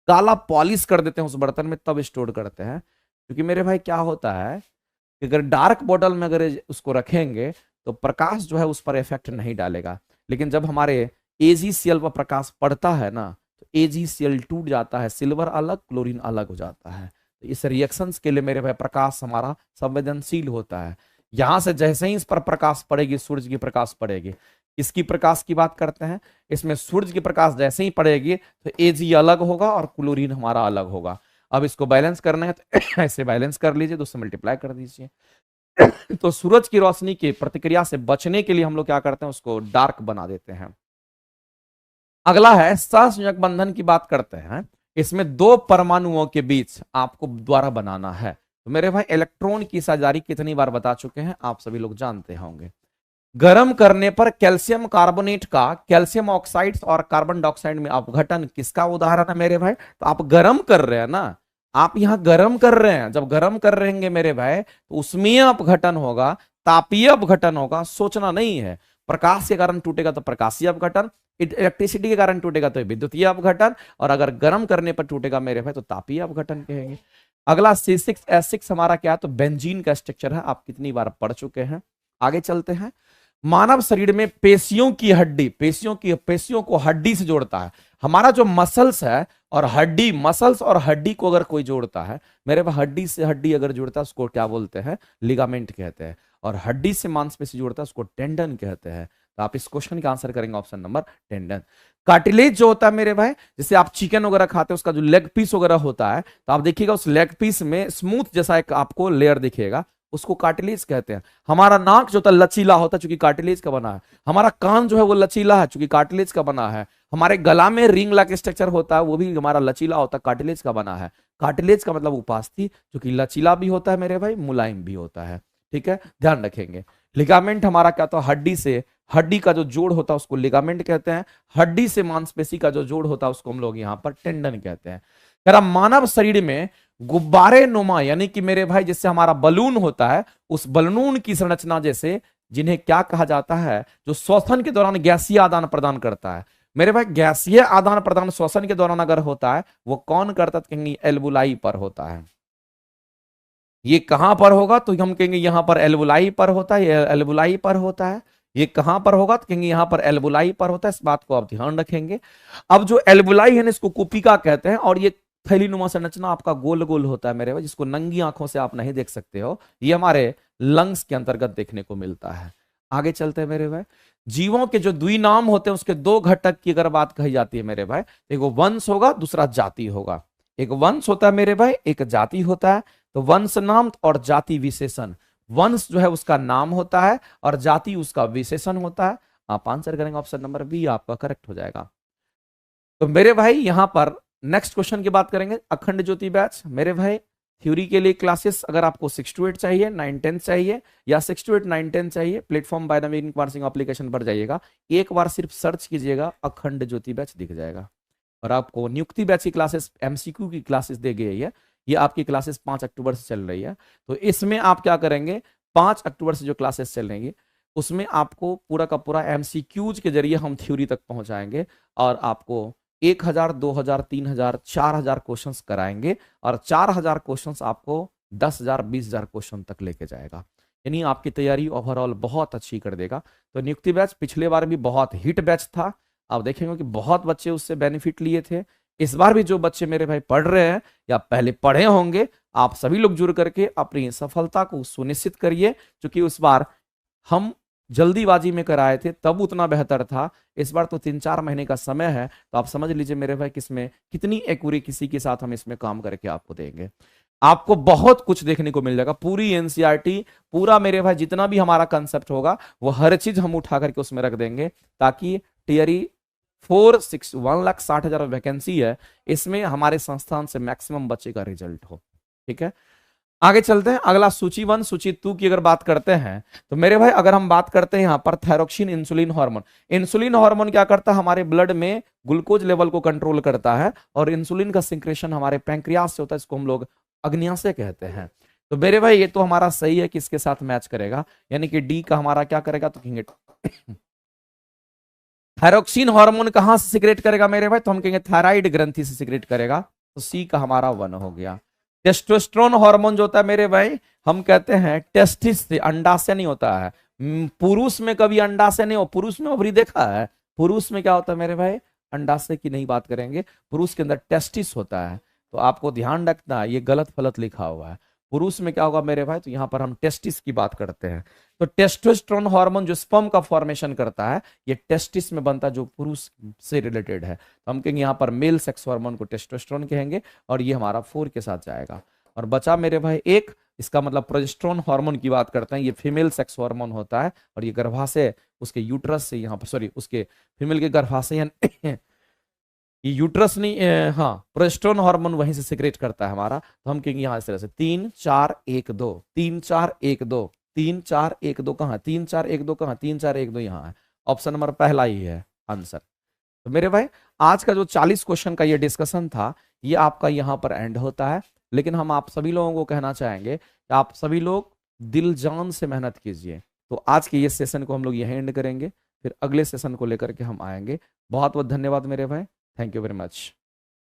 काला पॉलिश कर देते हैं उस बर्तन में, तब स्टोर करते हैं। क्योंकि मेरे भाई क्या होता है कि अगर डार्क बोतल में अगर उसको रखेंगे तो प्रकाश जो है उस पर इफेक्ट नहीं डालेगा, लेकिन जब हमारे AgCl पर प्रकाश पड़ता है ना, तो AgCl टूट जाता है, सिल्वर अलग क्लोरीन अलग हो जाता है। तो इस रिएक्शंस के लिए मेरे भाई प्रकाश हमारा संवेदनशील होता है। यहां से जैसे ही इस पर प्रकाश पड़ेगी, सूरज की प्रकाश पड़ेगी, इसकी प्रकाश की बात करते हैं, इसमें सूरज की प्रकाश जैसे ही पड़ेगी तो Ag अलग होगा और क्लोरीन हमारा अलग होगा। अब इसको बैलेंस करना है तो ऐसे बैलेंस कर लीजिए, तो उससे मल्टीप्लाई कर दीजिए। तो सूरज की रोशनी की प्रतिक्रिया से बचने के लिए हम लोग क्या करते हैं, उसको डार्क बना देते हैं। अगला है सहसंयोजक बंधन की बात करते हैं। इसमें 2 परमाणुओं के बीच आपको द्वारा बनाना है। तो मेरे भाई इलेक्ट्रॉन की साझेदारी कितनी बार बता चुके हैं, आप सभी लोग जानते होंगे। गर्म करने पर कैल्शियम कार्बोनेट का कैल्शियम ऑक्साइड और कार्बन डाइऑक्साइड में अपघटन किसका उदाहरण है मेरे भाई, तो आप गर्म कर रहे हैं ना, आप यहां गर्म कर रहे हैं, जब गर्म कर रहेंगे मेरे भाई तो उसमें अपघटन होगा, तापीय अपघटन होगा। सोचना नहीं है, प्रकाश के कारण टूटेगा तो प्रकाशीय अपघटन, इलेक्ट्रिसिटी के कारण टूटेगा तो विद्युतीय अपघटन, और अगर गर्म करने पर टूटेगा मेरे भाई तो तापीय अपघटन कहेंगे। अगला C6H6 हमारा क्या है, तो बेंजीन का स्ट्रक्चर है, आप कितनी बार पढ़ चुके हैं। आगे चलते हैं, मानव शरीर में पेशियों की हड्डी, पेशियों को हड्डी से जोड़ता है। हमारा जो मसल्स है और हड्डी, मसल्स और हड्डी को अगर कोई जोड़ता है मेरे पास, हड्डी से हड्डी अगर जोड़ता है उसको क्या बोलते हैं, लिगामेंट कहते हैं, और हड्डी से मांसपेशी जोड़ता है उसको टेंडन कहते हैं। तो आप इस क्वेश्चन का आंसर करेंगे ऑप्शन नंबर टेंडन। कार्टिलेज जो होता है मेरे भाई, जैसे आप चिकन वगैरह खाते हैं उसका जो लेग पीस वगैरह होता है, तो आप देखिएगा उस लेग पीस में स्मूथ जैसा एक आपको लेयर दिखेगा, उसको कार्टिलेज कहते हैं। हमारा नाक जो होता है लचीला होता है चूंकि कार्टिलेज का बना है। हमारा कान जो है वो लचीला है चूंकि कार्टिलेज का बना है। हमारे गला में रिंग लाइक स्ट्रक्चर होता है, वो भी हमारा लचीला होता है, कार्टिलेज का बना है। कार्टिलेज का मतलब उपास्थि, जो कि लचीला भी होता है मेरे भाई, मुलायम भी होता है। ठीक है, ध्यान रखेंगे। लिगामेंट हमारा क्या था, हड्डी से, हड्डी का जो जोड़ होता है उसको लिगामेंट कहते हैं। हड्डी से मांसपेशी का जो जोड़ होता है उसको हम लोग यहाँ पर टेंडन कहते हैं। कह रहा मानव शरीर में गुब्बारे नुमा यानी कि मेरे भाई जिससे हमारा बलून होता है, उस बलून की संरचना जैसे, जिन्हें क्या कहा जाता है, जो श्वसन के दौरान गैसीय आदान प्रदान करता है। मेरे भाई गैसीय आदान प्रदान श्वसन के दौरान अगर होता है, वो कौन करता है, कहेंगे एल्वुलाई पर होता है। ये कहां पर होगा, तो हम कहेंगे यहां पर एल्वुलाई पर होता है, ये एल्वुलाई पर होता है। ये कहां पर होगा, तो कहेंगे यहां पर एल्वुलाई पर होता है। इस बात को आप ध्यान रखेंगे। अब जो एल्वुलाई है ना, इसको कुपिका कहते हैं, और ये थैलीनुमा संरचना आपका गोल गोल होता है मेरे भाई, जिसको नंगी आंखों से आप नहीं देख सकते हो। ये हमारे लंग्स के अंतर्गत देखने को मिलता है। आगे चलते हैं मेरे भाई। जीवों के जो द्विनाम होते हैं उसके दो घटक की अगर बात कही जाती है मेरे भाई, एक वंश होगा, दूसरा जाति होगा। एक वंश होता है मेरे भाई, एक जाति होता है। तो वंश नाम और जाति विशेषण। वंश जो है उसका नाम होता है और जाति उसका विशेषण होता है। आप आंसर करेंगे ऑप्शन नंबर बी, आपका करेक्ट हो जाएगा। तो मेरे भाई यहां पर नेक्स्ट क्वेश्चन की बात करेंगे, अखंड ज्योति बैच। मेरे भाई थ्योरी के लिए क्लासेस अगर आपको 6 to 8 चाहिए, 9 10 चाहिए, या 6 to 8 9 10 चाहिए, platform by the meaning parsing application पर जाइएगा, एक बार सिर्फ सर्च कीजिएगा, अखंड ज्योति बैच दिख जाएगा। और आपको नियुक्ति बैच की क्लासेस, एमसीक्यू की क्लासेस दे गई है। ये आपकी क्लासेस 5 अक्टूबर से चल रही है। तो इसमें आप क्या करेंगे, 5 अक्टूबर से जो क्लासेस चल रही है उसमें आपको पूरा का पूरा एमसीक्यूज के जरिए हम थ्योरी तक पहुंचाएंगे, और आपको 1000 2000 3000 4000 क्वेश्चंस कराएंगे, और 4000 क्वेश्चंस आपको 10,000 20,000 क्वेश्चन तक लेके जाएगा। यानी आपकी तैयारी ओवरऑल बहुत अच्छी कर देगा। तो नियुक्ति बैच पिछले बार भी बहुत हिट बैच था, आप देखेंगे कि बहुत बच्चे उससे बेनिफिट लिए थे। इस बार भी जो बच्चे मेरे भाई पढ़ रहे हैं या पहले पढ़े होंगे, आप सभी लोग जुड़ करके अपनी सफलता को सुनिश्चित करिए। क्योंकि उस बार हम जल्दीबाजी में कराए थे तब उतना बेहतर था, इस बार तो 3-4 महीने का समय है। तो आप समझ लीजिए मेरे भाई किसमें कितनी एक्यूरेसी के साथ हम इसमें काम करके आपको देंगे। आपको बहुत कुछ देखने को मिल जाएगा, पूरी एनसीईआरटी, पूरा मेरे भाई जितना भी हमारा कंसेप्ट होगा वो हर चीज हम उठा करके उसमें रख देंगे, ताकि टीआरई 1,60,000 वैकेंसी है, इसमें हमारे संस्थान से मैक्सिमम बच्चे का रिजल्ट हो। ठीक है, आगे चलते हैं। अगला सूची 1 सूची 2 की अगर बात करते हैं, तो मेरे भाई अगर हम बात करते हैं यहां पर thyroxine insulin hormone. Insulin hormone क्या करता है, हमारे ब्लड में ग्लूकोज लेवल को कंट्रोल करता है, और इंसुलिन का सिक्रेशन हमारे पैंक्रियास से होता है, इसको हम लोग अग्न्याशय कहते हैं। तो मेरे भाई ये तो हमारा सही है कि इसके साथ मैच करेगा, यानी कि डी का हमारा क्या करेगा, तो कहेंगे थायरोक्सिन हार्मोन कहां से सिक्रेट करेगा मेरे भाई, तो हम कहेंगे थायराइड ग्रंथि से सिक्रेट करेगा। तो सी का हमारा 1 हो गया। टेस्टोस्टेरोन हार्मोन जो होता है मेरे भाई, हम कहते हैं टेस्टिस से, अंडाशय नहीं होता है। पुरुष में कभी अंडाशय नहीं हो, पुरुष में ओवरी देखा है, पुरुष में क्या होता है मेरे भाई, अंडाशय की नहीं बात करेंगे, पुरुष के अंदर टेस्टिस होता है। तो आपको ध्यान रखना है, ये गलत फलत लिखा हुआ है। पुरुष में क्या होगा मेरे भाई, तो यहां पर हम टेस्टिस की बात करते हैं। तो टेस्टोस्टेरोन हार्मोन जो स्पर्म का फॉर्मेशन करता है, ये टेस्टिस में बनता है, जो पुरुष से रिलेटेड है। तो हम कहेंगे यहाँ पर मेल सेक्स हार्मोन को टेस्टोस्टेरोन कहेंगे, और ये हमारा 4 के साथ जाएगा। और बचा मेरे भाई एक, इसका मतलब प्रोजेस्टेरोन हार्मोन की बात करते हैं, ये फीमेल सेक्स हार्मोन होता है, और ये गर्भाशय उसके यूट्रस से यहाँ पर, सॉरी उसके फीमेल के गर्भाशय ये यूट्रस नहीं, हाँ प्रोजेस्टेरोन हार्मोन वहीं से सिक्रेट करता है हमारा। तो हम कहेंगे यहाँ इस तरह से 3 4 1 2 3 4 1 2 3 4 1 2 कहाँ, 3 4 1 2 कहाँ, 3 4 1 2 यहाँ है। ऑप्शन नंबर पहला ही है आंसर। तो मेरे भाई आज का जो 40 क्वेश्चन का ये डिस्कशन था, ये आपका यहाँ पर एंड होता है। लेकिन हम आप सभी लोगों को कहना चाहेंगे कि आप सभी लोग दिल जान से मेहनत कीजिए। तो आज के ये सेशन को हम लोग यहीं एंड करेंगे, फिर अगले सेशन को लेकर के हम आएंगे। बहुत बहुत धन्यवाद मेरे भाई, थैंक यू वेरी मच।